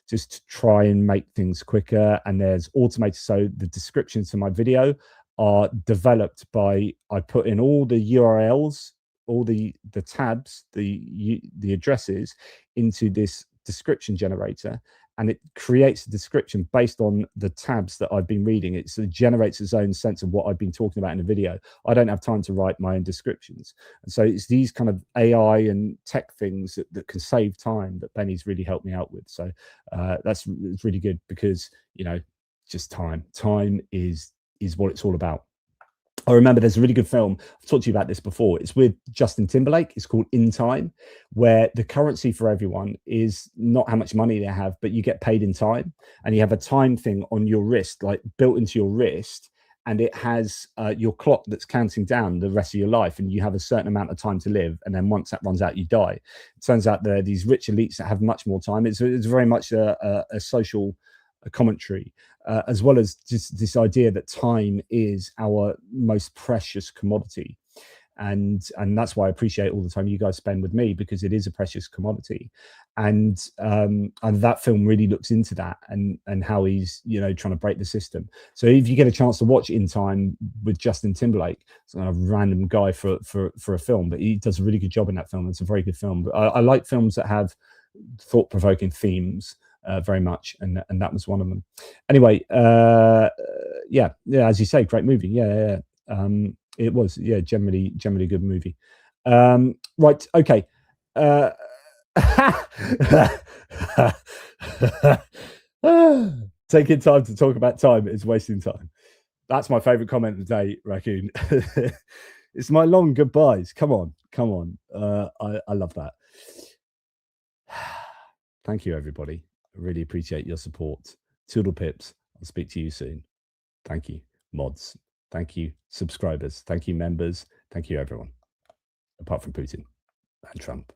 [SPEAKER 1] just to try and make things quicker. And there's automated, so the descriptions to my video are developed by, I put in all the URLs, all the tabs, the addresses into this description generator, and it creates a description based on the tabs that I've been reading. It sort of generates its own sense of what I've been talking about in the video. I don't have time to write my own descriptions. And so it's these kind of AI and tech things that can save time that Benny's really helped me out with. So it's really good, because, just time is what it's all about. I remember there's a really good film, I've talked to you about this before, it's with Justin Timberlake, it's called In Time, where the currency for everyone is not how much money they have, but you get paid in time, and you have a time thing on your wrist, like built into your wrist, and it has your clock that's counting down the rest of your life, and you have a certain amount of time to live, and then once that runs out, you die. It turns out there are these rich elites that have much more time. It's very much a social commentary, as well as just this idea that time is our most precious commodity. And that's why I appreciate all the time you guys spend with me, because it is a precious commodity. And that film really looks into that, and how he's trying to break the system. So if you get a chance to watch In Time with Justin Timberlake, it's a random guy for a film, but he does a really good job in that film. It's a very good film. But I like films that have thought-provoking themes very much, and that was one of them. Anyway, yeah, as you say, great movie. Yeah. It was, generally a good movie. Right, okay. Taking time to talk about time is wasting time. That's my favorite comment of the day, Raccoon. It's my long goodbyes. Come on. I love that. Thank you, everybody. I really appreciate your support. Toodle pips. I'll speak to you soon. Thank you, mods. Thank you, subscribers. Thank you, members. Thank you, everyone. Apart from Putin and Trump.